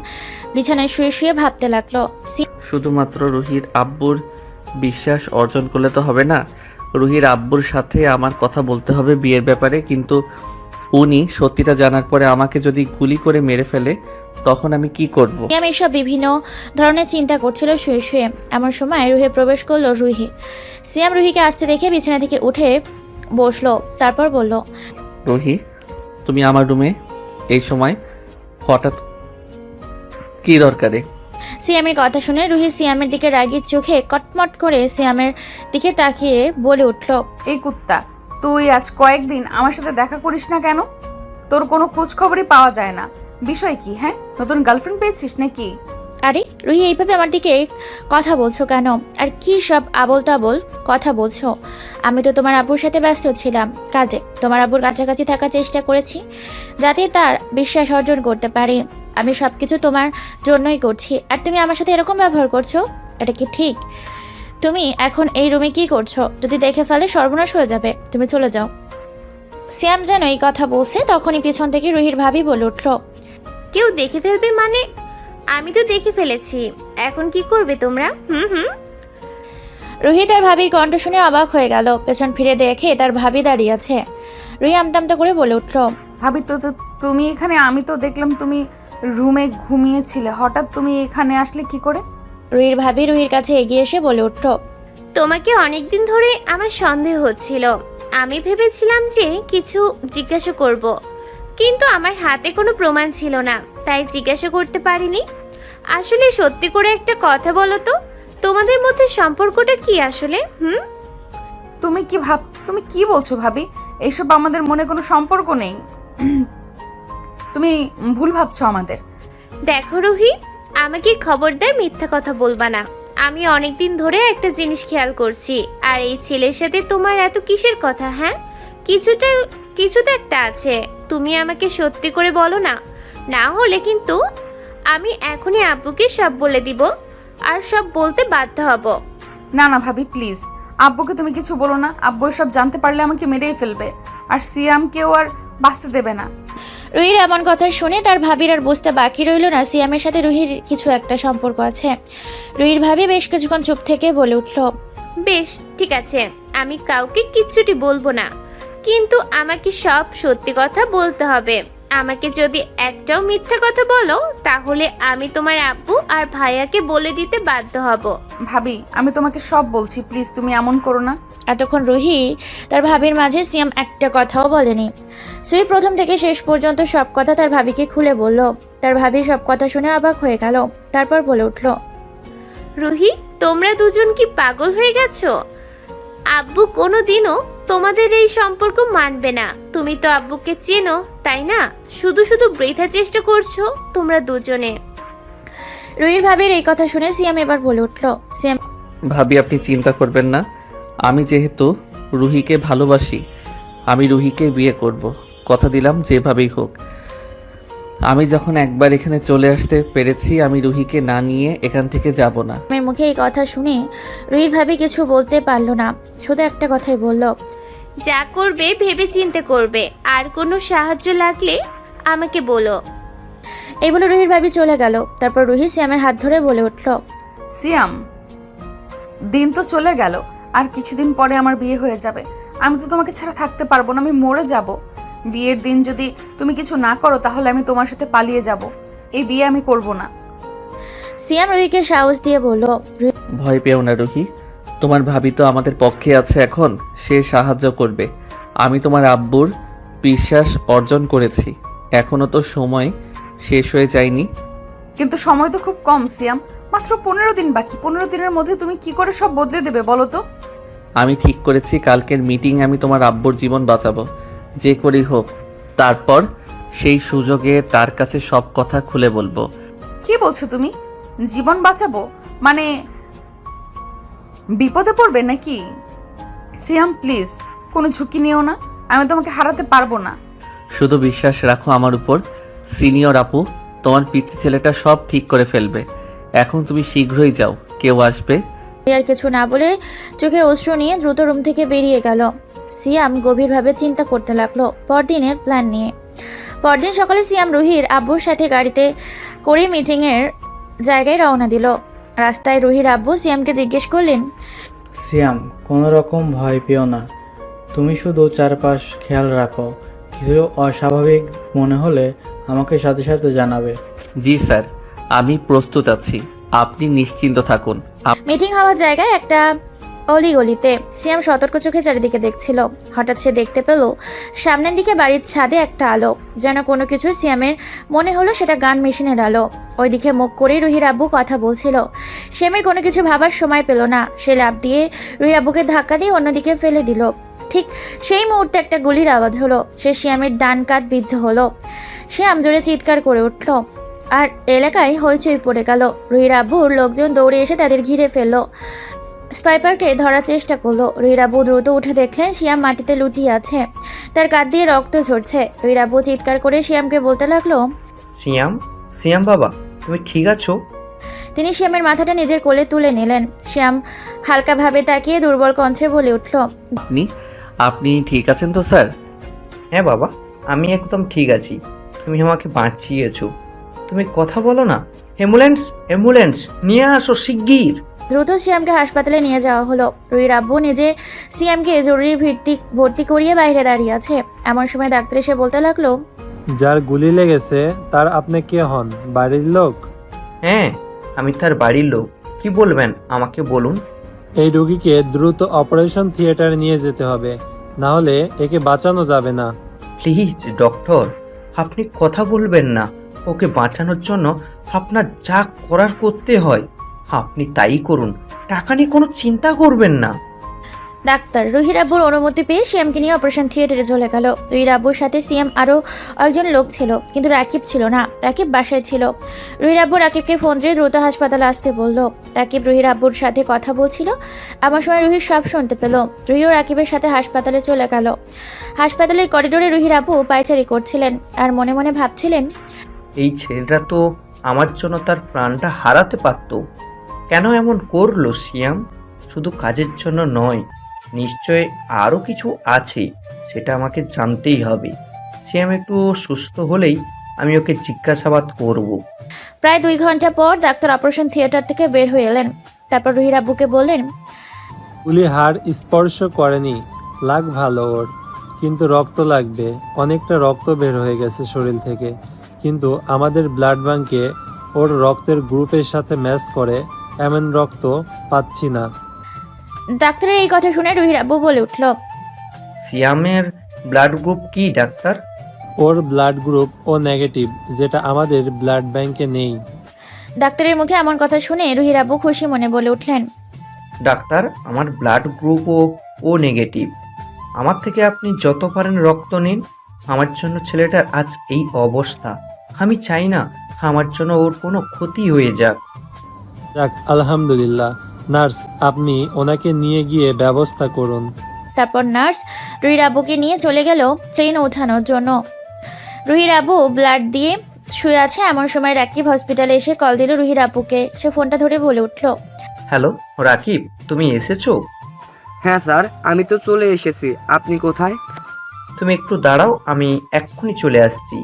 বিছানায় শুয়ে শুয়ে ভাবতে লাগলো। শুধুমাত্র রুহির আব্বুর বিশ্বাস অর্জন করলে তো হবে না। রুহির আব্বুর সাথে আমার কথা বলতে হবে বিয়ের ব্যাপারে, কিন্তু উনি সত্যিটা জানার পরে আমাকে যদি গুলি করে মেরে ফেলে তখন আমি কি করব? সিয়াম এসব বিভিন্ন ধরনের চিন্তা করছিল শুয়ে শুয়ে। এমন সময় রুহে প্রবেশ করলো রুহি। সিয়াম রুহিকে আসতে দেখে বিছানা থেকে উঠে বসলো, তারপর বলল, রুহি, তুমি আমার রুমে এই সময় হঠাৎ কি দরকারে? সিয়ামের কথা শুনে রুহি সিয়ামের দিকে রাগির চোখে কটমট করে সিয়ামের দিকে তাকিয়ে বলে উঠল, এই কুত্তা, তুই আজ কয়েকদিন আমার সাথে দেখা করিস না কেন? তোর কোনো খোঁজ খবরই পাওয়া যায় না। বিষয় কি? হ্যাঁ, নতুন গার্লফ্রেন্ড পেয়েছিস নাকি? আরে রুহি, এইভাবে আমার দিকে কথা বলছো কেন? আর কি সব আবোল তাবোল কথা বলছো? আমি তো তোমার আব্বুর সাথে ব্যস্ত ছিলাম কাজে। তোমার আব্বুর কাছাকাছি থাকার চেষ্টা করেছি যাতে তার বিশ্বাস অর্জন করতে পারি। আমি সবকিছু তোমার জন্যই করছি, আর তুমি আমার সাথে এরকম ব্যবহার করছো? এটা কি ঠিক? তুমি এখন এই রুমে কি করছো? যদি দেখে ফেলে সর্বনাশ হয়ে যাবে, তুমি চলে যাও। সিয়াম যেন এই কথা বলছে তখনই পিছন থেকে রুহির ভাবি বলে উঠল, কেউ দেখে ফেলবে মানে? আমি তো দেখে ফেলেছি, এখন কি করবে তোমরা? হুম। রুহি তার ভাবির কণ্ঠ শুনে অবাক হয়ে গেল। পেছন ফিরে দেখে তার ভাবি দাঁড়িয়ে আছে। রুহি আমতামতা করে বলে উঠল, ভাবি, তুমি এখানে? আমি তো দেখলাম তুমি রুমে ঘুমিয়েছিলে, হঠাৎ তুমি এখানে আসলে কি করে? রুহির ভাবি রুহির কাছে এগিয়ে এসে বলে উঠল, তোমাকে অনেকদিন ধরে আমার সন্দেহ হচ্ছিল। আমি ভেবেছিলাম যে কিছু জিজ্ঞাসা করব, কিন্তু আমার হাতে কোনো প্রমাণ ছিল না, তাই জিজ্ঞাসা করতে পারিনি। আসলে সত্যি করে একটা কথা বলো তো, তোমাদের মধ্যে সম্পর্কটা কি আসলে? তুমি কি বলছো ভাবি? এইসব আমাদের মনে কোনো সম্পর্ক নেই। তুমি ভুল ভাবছো আমাদের। দেখো রুহি, আমাকে খবরদার মিথ্যা কথা বলবা না। আমি অনেকদিন ধরে একটা জিনিস খেয়াল করছি, আর এই ছেলের সাথে তোমার এত কিসের কথা? হ্যাঁ, কিছু তো একটা আছে। তুমি আমাকে সত্যি করে বলো না, না হলে কিন্তু আমি এখনই আব্বুকে সব বলে দিব, আর সব বলতে বাধ্য হব। না না ভাবি, প্লিজ আব্বুকে তুমি কিছু বলো না। আব্বু সব জানতে পারলে আমাকে মেরেই ফেলবে, আর সিয়ামকেও আর বাঁচতে দেবে না। রুহির এমন কথা শুনে তার ভাবির আর বুঝতে বাকি রইল না সিয়ামের সাথে রুহির কিছু একটা সম্পর্ক আছে। রুহির ভাবি বেশ কিছুক্ষণ চুপ থেকে বলে উঠল, বেশ ঠিক আছে, আমি কাউকে কিচ্ছুটি বলবো না, কিন্তু আমাকে সব সত্যি কথা বলতে হবে। আমাকে যদি একটাও মিথ্যা কথা বলো তাহলে আমি তোমার আব্বু আর ভাইয়াকে বলে দিতে বাধ্য হব। ভাবি, আমি তোমাকে সব বলছি, প্লিজ তুমি এমন করো না। এতক্ষণ রুহি তার ভাবির মাঝে সিয়াম একটা কথাও বলেনি। সুই প্রথম থেকে শেষ পর্যন্ত সব কথা তার ভাবিকে খুলে বলল। তার ভাবি সব কথা শুনে অবাক হয়ে গেল, তারপর বলে উঠল, রুহি, তোমরা দুজন কি পাগল হয়ে গেছো? আব্বু কোনোদিনও তোমাদের এই সম্পর্ক মানবে না। তুমি তো আব্বুকে চেনো, তাই না? শুধু শুধু বৃথা চেষ্টা করছো তোমরা দুজনে। রুহির ভাবির এই কথা শুনে সিয়াম এবার বলে উঠল, সিয়াম, ভাবি, আপনি চিন্তা করবেন না। আমি যেহেতু রুহিকে ভালোবাসি, আমি রুহিকে বিয়ে করব। কথা দিলাম যেভাবেই হোক। আমি যখন একবার এখানে চলে আসতে পেরেছি, আমি রুহিকে না নিয়ে এখান থেকে যাব না। সিয়ামের মুখে এই কথা শুনে রুহির ভাবি কিছু বলতে পারল না, শুধু একটা কথাই বলল, যা করবে ভেবে চিন্তে করবে, আর কোনো সাহায্য লাগলে আমাকে বলো। এই বলে রুহির ভাবি চলে গেল। তারপর রুহি সিয়ামের হাত ধরে বলে উঠল, সিয়াম, দিন তো চলে গেল, আর কিছুদিন পরে আমার বিয়ে হয়ে যাবে। আমি তো তোমাকে ছাড়া থাকতে পারবো না, আমি মরে যাব। বিয়ের দিন যদি তুমি কিছু না করো তাহলে আমি তোমার সাথে পালিয়ে যাব। এই বিয়ে আমি করব না। সিয়াম রুহিকে সাহস দিয়ে বলল, ভয় পেও না রুহি, তোমার ভাবি তো আমাদের পক্ষে আছে এখন, সে সাহায্য করবে। আমি তোমার আব্বুর বিশ্বাস অর্জন করেছি, এখনো তো সময় শেষ হয়ে যায়নি। কিন্তু সময় তো খুব কম সিয়াম, মাত্র 15 দিন বাকি। 15 দিনের মধ্যে তুমি কি করে সব বদলে দেবে বলো তো? আমি ঠিক করেছি কালকের মিটিংয়ে আমি তোমার আব্বুর জীবন বাঁচাবো, যে করেই হোক। তারপর সেই সুযোগে তার কাছে সব কথা খুলে বলবো। কি বলছো তুমি? জীবন বাঁচাবো মানে বিপদে পড়বে নাকি? সিয়াম প্লিজ, কোনো ঝুঁকি নিও না, আমি তোমাকে হারাতে পারবো না। শুধু বিশ্বাস রাখো আমার উপর। সিনিয়র আপু তোমার পিচ্চি ছেলেটা সব ঠিক করে ফেলবে। এখন তুমি শীঘ্রই যাও, কেউ আসবে। আর কিছু না বলে চোখে অশ্রু নিয়ে দ্রুত রুম থেকে বেরিয়ে গেল। সিয়াম গভীরভাবে চিন্তা করতে লাগলো পরদিনের প্ল্যান নিয়ে। পরদিন সকালে সিয়াম রুহির আব্বুর সাথে গাড়িতে করে মিটিংয়ের জায়গায় রওনা দিল। রাস্তায় রুহির আব্বু সিয়ামকে জিজ্ঞেস করলেন, সিয়াম, কোনো রকম ভয় পেও না। তুমি শুধু চারপাশ খেয়াল রাখো। কিছু অস্বাভাবিক মনে হলে আমাকে সাথে সাথে জানাবে। জি স্যার, আমি প্রস্তুত আছি, আপনি নিশ্চিন্ত থাকুন। মিটিং হওয়ার জায়গায় একটা অলিগলিতে সিয়াম সতর্ক চোখে চারিদিকে দেখছিল। হঠাৎ সে দেখতে পেল সামনের দিকে বাড়ির ছাদে একটা আলো। যেন কোনো কিছু সিয়ামের মনে হলো সেটা গান মেশিনের আলো। ওইদিকে মুখ করেই রুহির আব্বু কথা বলছিল। সিয়ামের কোনো কিছু ভাবার সময় পেল না। সে লাফ দিয়ে রুহির আব্বুকে ধাক্কা দিয়ে অন্যদিকে ফেলে দিল। ঠিক সেই মুহূর্তে একটা গুলির আওয়াজ হলো। সে সিয়ামের ডান কাঁধ বিদ্ধ হলো। সিয়াম জোরে চিৎকার করে উঠল আর এলাকায় হইচই পড়ে গেল। রুহির আব্বুর লোকজন দৌড়ে এসে তাদের ঘিরে ফেললো। স্পাইপারকে ধরার চেষ্টা করলো। রুহির আব্বু দ্রুত উঠে দেখলেন সিয়াম মাটিতে লুটিয়ে আছে, তার কাঁধ দিয়ে রক্ত ঝরছে। রুহির আব্বু চিৎকার করে সিয়ামকে বলতে লাগলো, সিয়াম, সিয়াম বাবা, তুমি ঠিক আছো? তিনি সিয়ামের মাথাটা নিজের কোলে তুলে নিলেন। সিয়াম হালকাভাবে তাকিয়ে দুর্বল কণ্ঠে বলে উঠল, আপনি আপনি ঠিক আছেন তো স্যার? হ্যাঁ বাবা, আমি একদম ঠিক আছি। তুমি আমাকে বাঁচিয়েছো। তুমি কথা বলো না। অ্যাম্বুলেন্স, অ্যাম্বুলেন্স নিয়ে আসো শিগগির। দ্রুত সিয়ামকে হাসপাতালে নিয়ে যাওয়া হলো। রুহির আব্বু নিজে সিয়ামকে জরুরি ভর্তি করিয়ে বাইরে দাঁড়িয়ে আছে। এমন সময় ডাক্তার এসে বলতে লাগলো, যার গুলি লেগেছে তার আপনি কে হন? বাড়ির লোক? হ্যাঁ, আমি তার বাড়ির লোক। কি বলবেন আমাকে বলুন। এই রোগীকে দ্রুত অপারেশন থিয়েটারে নিয়ে যেতে হবে, না হলে একে বাঁচানো যাবে না। প্লিজ ডক্টর, আপনি কথা বলবেন না। ওকে বাঁচানোর জন্য আপনার যা করার করতে হয় আপনি তাই করুন। টাকা নিয়ে কোনো চিন্তা করবেন না। ডাক্তার রুহির আব্বুর অনুমতি পেয়ে সিয়ামকে নিয়ে অপারেশন থিয়েটারে চলে গেল। রুহির আব্বুর সাথে সিয়াম আরও একজন লোক ছিল, কিন্তু রাকিব ছিল না। রাকিব বাসায় ছিল। রুহির আব্বু রাকিবকে ফোন দিয়ে দ্রুত হাসপাতালে আসতে বলল। রাকিব রুহির আব্বুর সাথে কথা বলছিল। এমন সময় রুহির সব শুনতে পেল। রুহিও রাকিবের সাথে হাসপাতালে চলে গেল। হাসপাতালের করিডোরে রুহির আব্বু পায়চারি করছিলেন আর মনে মনে ভাবছিলেন, এই ছেলেটা তো আমার জন্য তার প্রাণটা হারাতে পারত। কেন এমন করলো সিয়াম? শুধু কাজের জন্য নয়, নিশ্চয় আরও কিছু আছে, সেটা আমাকে জানতেই হবে। সিয়াম একটু সুস্থ হলেই আমি ওকে জিজ্ঞাসাবাদ করব। প্রায় 2 ঘন্টা পর ডাক্তার অপারেশন থিয়েটার থেকে বের হয়ে এলেন। তারপর রুহির আব্বুকে বললেন, গুলি হাড় স্পর্শ করেনি, লাগ ভালো ওর, কিন্তু রক্ত লাগবে। অনেকটা রক্ত বের হয়ে গেছে শরীর থেকে, কিন্তু আমাদের ব্লাড ব্যাংকে ওর রক্তের গ্রুপের সাথে ম্যাচ করে এমন রক্ত পাচ্ছি না। ডাক্তারের এই কথা শুনে রুহির আব্বু বলে উঠল, সিয়ামের ব্লাড গ্রুপ কি ডাক্তার? ওর ব্লাড গ্রুপ ও নেগেটিভ, যেটা আমাদের ব্লাড ব্যাংকে নেই। ডাক্তারের মুখে এমন কথা শুনে রুহির আব্বু খুশি মনে বলে উঠলেন, ডাক্তার, আমার ব্লাড গ্রুপ ও নেগেটিভ। আমার থেকে আপনি যত পারেন রক্ত নিন। আমার জন্য ছেলেটার আজ এই অবস্থা। আমি চাই না আমার জন্য ওর কোনো ক্ষতি হয়ে যাক। যাক, আলহামদুলিল্লাহ। নার্স, আপনি ওনাকে নিয়ে গিয়ে ব্যবস্থা করুন। তারপর নার্স রুহির আব্বুকে নিয়ে চলে গেল প্লেনে ওঠানোর জন্য। রুহির আব্বু ব্লাড দিয়ে শুয়ে আছে। এমন সময় রাকিব হসপিটালে এসে কল দিল রুহির আব্বুকে। সে ফোনটা ধরে বলে উঠল, হ্যালো রাকিব, তুমি এসেছো? হ্যাঁ স্যার, আমি তো চলে এসেছি। আপনি কোথায়? তুমি একটু দাঁড়াও, আমি এক্ষুনি চলে আসছি।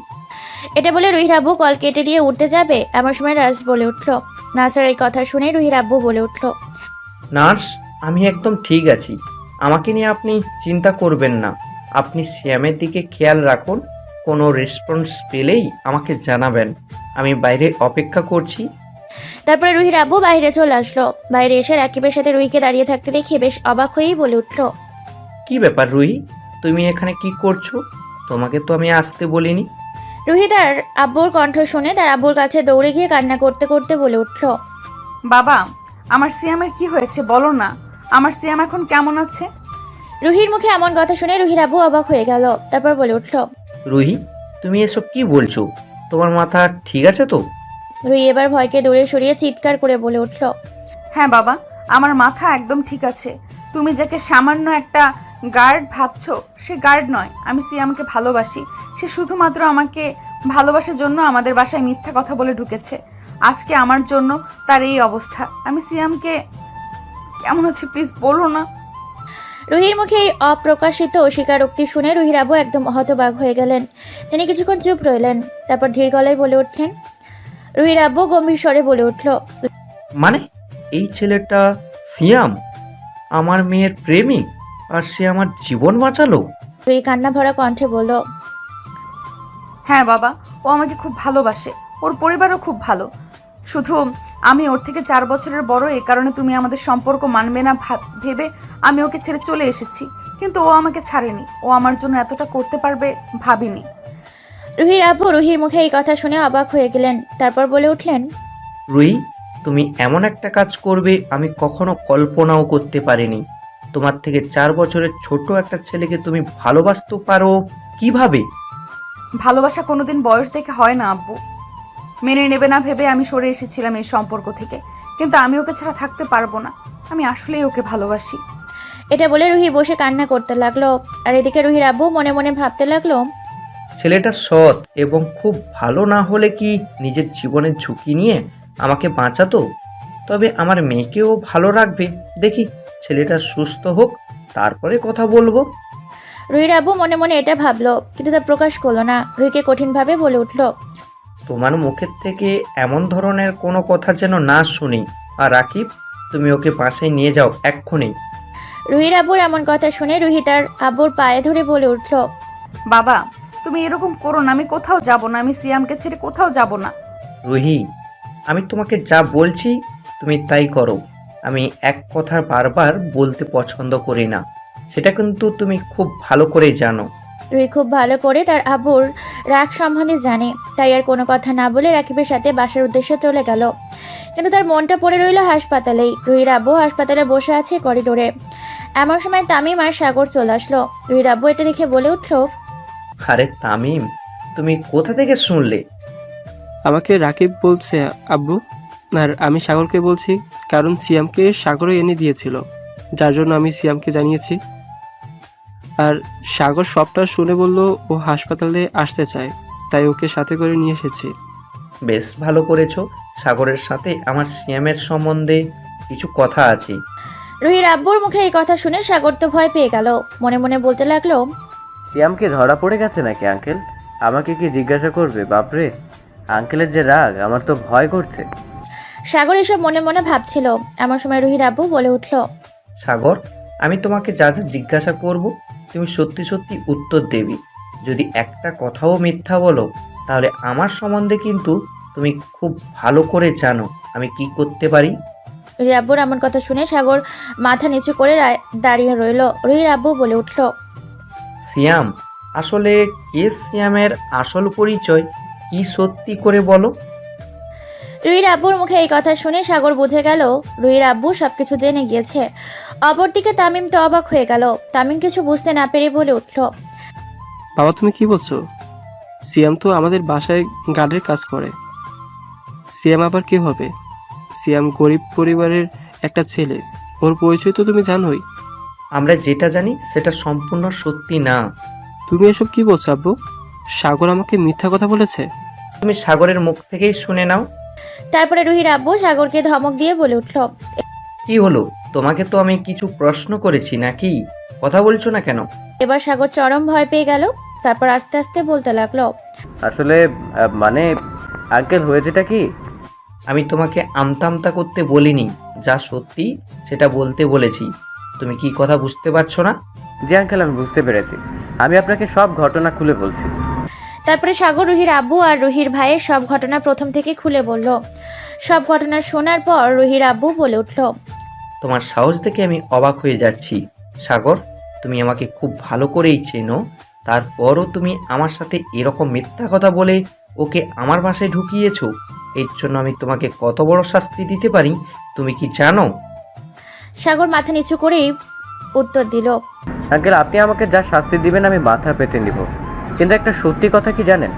এটা বলে রুহির আব্বু কল কেটে দিয়ে উঠতে যাবে। এমন সময় নার্স বলে উঠল। নার্সের এই কথা শুনে রুহির আব্বু বলে উঠল, নার্স, আমি একদম ঠিক আছি। আমাকে নিয়ে আপনি চিন্তা করবেন না। আপনি শ্যামের দিকে খেয়াল রাখুন। কোনো রেসপন্স পেলেই আমাকে জানাবেন। আমি বাইরে অপেক্ষা করছি। তারপরে রুহির আব্বু বাইরে চলে আসলো। বাইরে এসে রাকিবের সাথে রুহিকে দাঁড়িয়ে থাকতে দেখে বেশ অবাক হয়েই বলে উঠল, কি ব্যাপার রুহি, তুমি এখানে কি করছো? তোমাকে তো আমি আসতে বলিনি। রুহি তার আব্বুর কণ্ঠ শুনে তার আব্বুর কাছে দৌড়ে গিয়ে কান্না করতে করতে বলে উঠল, বাবা, আমার সিয়ামের কি হয়েছে বলো না। আমার সিয়াম এখন কেমন আছে? রুহির মুখে এমন কথা শুনে রুহির আব্বু অবাক হয়ে গেল। তারপর বলে উঠল, রুহি, তুমি এসব কি বলছো? তোমার মাথা ঠিক আছে তো? রুহি এবার ভয়কে দূরে সরিয়ে চিৎকার করে বলে উঠল, হ্যাঁ বাবা, আমার মাথা একদম ঠিক আছে। তুমি যাকে সামান্য একটা গার্ড ভাবছো, সে গার্ড নয়। আমি সিয়ামকে ভালোবাসি। সে শুধুমাত্র আমাকে ভালোবাসার জন্য আমাদের বাসায় মিথ্যা কথা বলে ঢুকেছে। আজকে আমার জন্য তার এই অবস্থা। আমি সিয়ামকে কেমন আছে প্লিজ বলো না। রুহির মুখে এই অপ্রকাশিত স্বীকারোক্তি শুনে রুহির আব্বু একদম হতবাক হয়ে গেলেন। তিনি কিছুক্ষণ চুপ রইলেন। তারপর ধীর গলায় বলে উঠলেন, রুহির আব্বু গম্ভীর স্বরে বলে উঠল, মানে এই ছেলেটা সিয়াম, আমার মেয়ের প্রেমিক, আর সে আমার জীবন বাঁচালো। রুহি কান্না ভরা কণ্ঠে বলল, হ্যাঁ বাবা, ও আমাকে খুব ভালোবাসে, ওর পরিবারও খুব ভালো। শুধু আমি ওর থেকে 4 বছরের বড়, এই কারণে তুমি আমাদের সম্পর্ক মানবে না ভেবে আমি ওকে ছেড়ে চলে এসেছি। কিন্তু ও আমাকে ছাড়েনি, ও আমার জন্য এতটা করতে পারবে ভাবিনি। রুহির আব্বু রুহির মুখে এই কথা শুনে অবাক হয়ে গেলেন। তারপর বলে উঠলেন, রুহি, তুমি এমন একটা কাজ করবে আমি কখনো কল্পনাও করতে পারিনি। তোমার থেকে 4 বছরের ছোট একটা ছেলেকে তুমি ভালোবাসতে পারো কিভাবে? ভালোবাসা কোনোদিন বয়স দেখে হয় না আব্বু। মেনে নেবে না ভেবে আমি সরে এসেছিলাম এই সম্পর্ক থেকে, কিন্তু আমি ওকে ছাড়া থাকতে পারবো না। আমি আসলেই ওকে ভালোবাসি। এটা বলে রুহি বসে কান্না করতে লাগলো। আর এদিকে রুহির আব্বু মনে মনে ভাবতে লাগলো, ছেলেটা সৎ এবং খুব ভালো না হলে কি নিজের জীবনের ঝুঁকি নিয়ে আমাকে বাঁচাতো? তবে আমার মেয়েকেও ভালো রাখবে। দেখি ছেলেটা সুস্থ হোক, তারপরে কথা বলবো। রুহির আব্বু মনে মনে এটা ভাবলো, কিন্তু তা প্রকাশ করলো না। রুহিকে কঠিনভাবে বলে উঠলো, তোমার মুখের থেকে এমন ধরনের কোনো কথা যেন না শুনি। আর রাকিব, তুমি ওকে পাশে নিয়ে যাও এক্ষুনি। রুহির আব্বুর এমন কথা শুনে রুহি তার আব্বুর পায়ে ধরে বলে উঠলো, বাবা, তুমি এরকম করো না, আমি কোথাও যাব না, আমি সিয়ামকে ছেড়ে কোথাও যাব না। রুহি, আমি তোমাকে যা বলছি তুমি তাই করো। আমি এক কথা বারবার বলতে পছন্দ করি না, সেটা কিন্তু তুমি খুব ভালো করেই জানো। রুহি খুব ভালো করে তার আব্বুর রাগ সম্বন্ধে জানে, তাই আর কোনো কথা না বলে রাকিবের সাথে বাসার উদ্দেশ্যে চলে গেল। কিন্তু তার মনটা পড়ে রইল হাসপাতালেই। রুহির আব্বু হাসপাতালে বসে আছে করিডোরে। এমন সময় তামিম আর সাগর চলে আসলো। রুহির আব্বু এটা দেখে বলে উঠলো, আরে তামিম, তুমি কোথা থেকে শুনলে? আমাকে রাকিব বলছে আব্বু, আর আমি সাগরকে বলছি, কারণ সিয়ামকে সাগরও এনে দিয়েছিল, যার জন্য আমি সিয়ামকে জানিয়েছি। আর সাগর সবটা শুনে বলল ও হাসপাতালে আসতে চায়, তাই ওকে সাথে করে নিয়ে এসেছি। বেশ ভালো করেছো। সাগরের সাথে আমার সিয়ামের সম্বন্ধে কিছু কথা আছে। রুহির আব্বুর মুখে এই কথা শুনে সাগর তো ভয় পেয়ে গেল। মনে মনে বলতে লাগলো, সিয়াম কি ধরা পড়ে গেছে নাকি আঙ্কেল? আমাকে কি জিজ্ঞাসা করবে? বাপরে, আঙ্কেলের যে রাগ, আমার তো ভয় করছে। সাগর এসব মনে মনে ভাবছিল। এমন সময় রুহির আব্বু বলে উঠলো, সাগর, আমি তোমাকে যা যা জিজ্ঞাসা করব তুমি সত্যি সত্যি উত্তর দেবে। যদি একটা কথাও মিথ্যা বলো তাহলে আমার সম্বন্ধে কিন্তু তুমি খুব ভালো করে জানো আমি কি করতে পারি। রুহির আব্বুর এমন কথা শুনে সাগর মাথা নিচু করে দাঁড়িয়ে রইল। রুহির আব্বু বলে উঠলো, সিয়াম, আসলে কে সিয়ামের আসল পরিচয় কি সত্যি করে বলো। রুহির আব্বুর মুখে এই কথা শুনে সাগর বুঝে গেল রুহির আব্বু সবকিছু জেনে গিয়েছে। অপরদিকে তামিম তো অবাক হয়ে গেল। তামিম কিছু বুঝতে না পেরে বলে উঠলো, বাবা তুমি কি বলছো? সিয়াম তো আমাদের বাসায় গার্ডের কাজ করে। সিয়াম আবার কে হবে? সিয়াম গরিব পরিবারের একটা ছেলে, ওর পরিচয় তো তুমি জানোই। আমরা যেটা জানি সেটা সম্পূর্ণ সত্যি না। তুমি এসব কি বলছো আব্বু? সাগর আমাকে মিথ্যা কথা বলেছে। তুমি সাগরের মুখ থেকেই শুনে নাও। তারপরে রুহির আব্বু সাগরকে ধমক দিয়ে বলে উঠলো, কি হলো? তোমাকে তো আমি কিছু প্রশ্ন করেছি নাকি? কথা বলছো না কেন? এবার সাগর চরম ভয় পেয়ে গেল। তারপর আস্তে আস্তে বলতে লাগলো, আসলে মানে আঙ্কেল হয়েছেটা কি? আমি তোমাকে আমতা আমতা করতে বলিনি, যা সত্যি সেটা বলতে বলেছি। তুমি কি কথা বুঝতে পারছো না? জি আঙ্কেল, আমি বুঝতে পেরেছি। আমি আপনাকে সব ঘটনা খুলে বলছি। তারপরে সাগর রুহির আব্বু আর রুহির ভাইয়ের সব ঘটনা প্রথম থেকে খুলে বলল। সব ঘটনা শোনার পর রুহির আব্বু বলে উঠলো, তোমার সাহস দেখে আমি অবাক হয়ে যাচ্ছি। সাগর, তুমি আমাকে খুব ভালো করেই চেনো, তারপরও তুমি আমার সাথে এরকম মিথ্যা কথা বলে ওকে আমার বাসায় ঢুকিয়েছো। এর জন্য আমি তোমাকে কত বড় শাস্তি দিতে পারি তুমি কি জানো? সাগর মাথা নিচু করেই উত্তর দিল, আঙ্কেল, আপনি আমাকে যা শাস্তি দিবেন আমি মাথা পেতে নিব। কিন্তু একটা সত্যি কথা কি জানেন,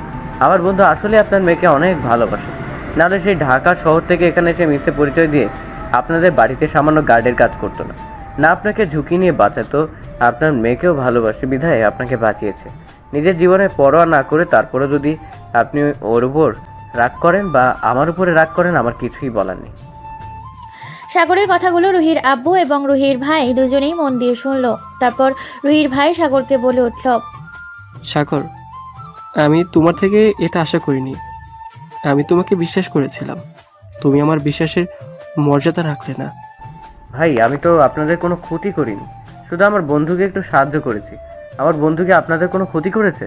আমার বন্ধু আসলে আপনার মেয়েকে অনেক ভালোবাসে। নাহলে সেই ঢাকা শহর থেকে এখানে এসে মিথ্যে পরিচয় দিয়ে আপনাদের বাড়িতে সামান্য গার্ডের কাজ করতো না। না আপনাকে ঝুঁকি নিয়ে বাঁচাতো, আপনার মেয়েকেও ভালোবাসে বিধায় আপনাকে বাঁচিয়েছে। নিজের জীবনে পরোয়া না করে তারপরে যদি আপনি ওর উপর রাগ করেন বা আমার উপরে রাগ করেন, আমার কিছুই বলার নেই। সাগরের কথাগুলো রুহির আব্বু এবং রুহির ভাই দুজনেই মন দিয়ে শুনলো। তারপর রুহির ভাই সাগরকে বলে উঠল, সাগর, আমি তোমার থেকে এটা আশা করিনি। আমি তোমাকে বিশ্বাস করেছিলাম, তুমি আমার বিশ্বাসের মর্যাদা রাখলে না। ভাই আমি তো আপনাদের কোনো ক্ষতি করিনি, শুধু আমার বন্ধুকে একটু সাহায্য করেছি। আমার বন্ধুকে আপনাদের কোনো ক্ষতি করেছে?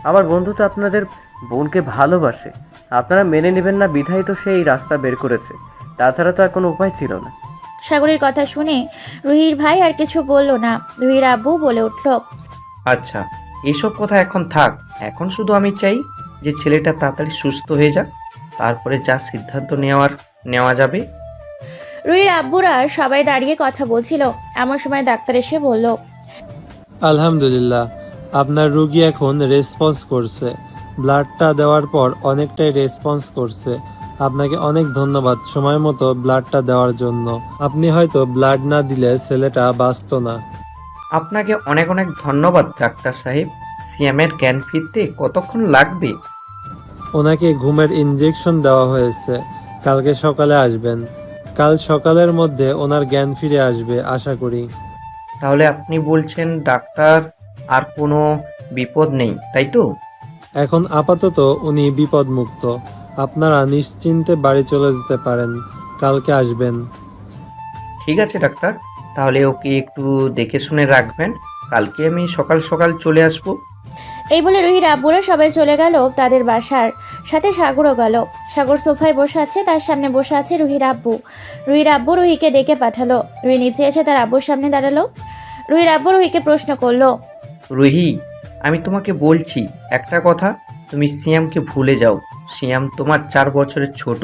আমার বন্ধু তো আপনাদের বোনকে ভালোবাসে, আপনারা মেনে নেবেন না বিধায় তো সেই রাস্তা বের করেছে, তাছাড়া তো আর কোনো উপায় ছিল না। সাগরের কথা শুনে রুহির ভাই আর কিছু বলল না। রুহির আব্বু বলে উঠল, আচ্ছা, এসব কথা এখন থাক। এখন শুধু আমি চাই যে ছেলেটা তাড়াতাড়ি সুস্থ হয়ে যাক, তারপরে যা সিদ্ধান্ত নেওয়া যাবে। রুহির আব্বুরা সবাই দাঁড়িয়ে কথা বলছিল, এমন সময় ডাক্তার এসে বলল, আলহামদুলিল্লাহ, আপনার রুগী এখন রেসপন্স করছে। ব্লাডটা দেওয়ার পর অনেকটাই রেসপন্স করছে। আপনাকে অনেক ধন্যবাদ সময় মতো ব্লাডটা দেওয়ার জন্য। আপনি হয়তো ব্লাড না দিলে ছেলেটা বাঁচত না। আপনাকে অনেক অনেক ধন্যবাদ ডাক্তার সাহেব। সিয়ামের জ্ঞান ফিরতে কতক্ষণ লাগবে? ওনাকে ঘুমের ইনজেকশন দেওয়া হয়েছে, কালকে সকালে আসবেন। কাল সকালের মধ্যে ওনার জ্ঞান ফিরে আসবে আশা করি। তাহলে আপনি বলছেন ডাক্তার আর কোনো বিপদ নেই, তাই তো? এখন আপাতত উনি বিপদমুক্ত। আপনারা নিশ্চিন্তে বাড়ি চলে যেতে পারেন, কালকে আসবেন। ঠিক আছে ডাক্তার, তাহলে ওকে একটু দেখে শুনে রাখবেন। কালকে আমি সকাল সকাল চলে আসবো। এই বলে রুহির আব্বুরা সবাই চলে গেল তাদের বাসার, সাথে সাগরও গেল। সাগর সোফায় বসে আছে, তার সামনে বসে আছে রুহির আব্বু। রুহির আব্বু রুহিকে ডেকে পাঠালো। রুহি নিচে এসে তার আব্বুর সামনে দাঁড়ালো। রুহির আব্বু রুহিকে প্রশ্ন করলো, রুহি, আমি তোমাকে বলছি একটা কথা, তুমি সিয়ামকে ভুলে যাও। সিয়াম তোমার 4 বছরের ছোট,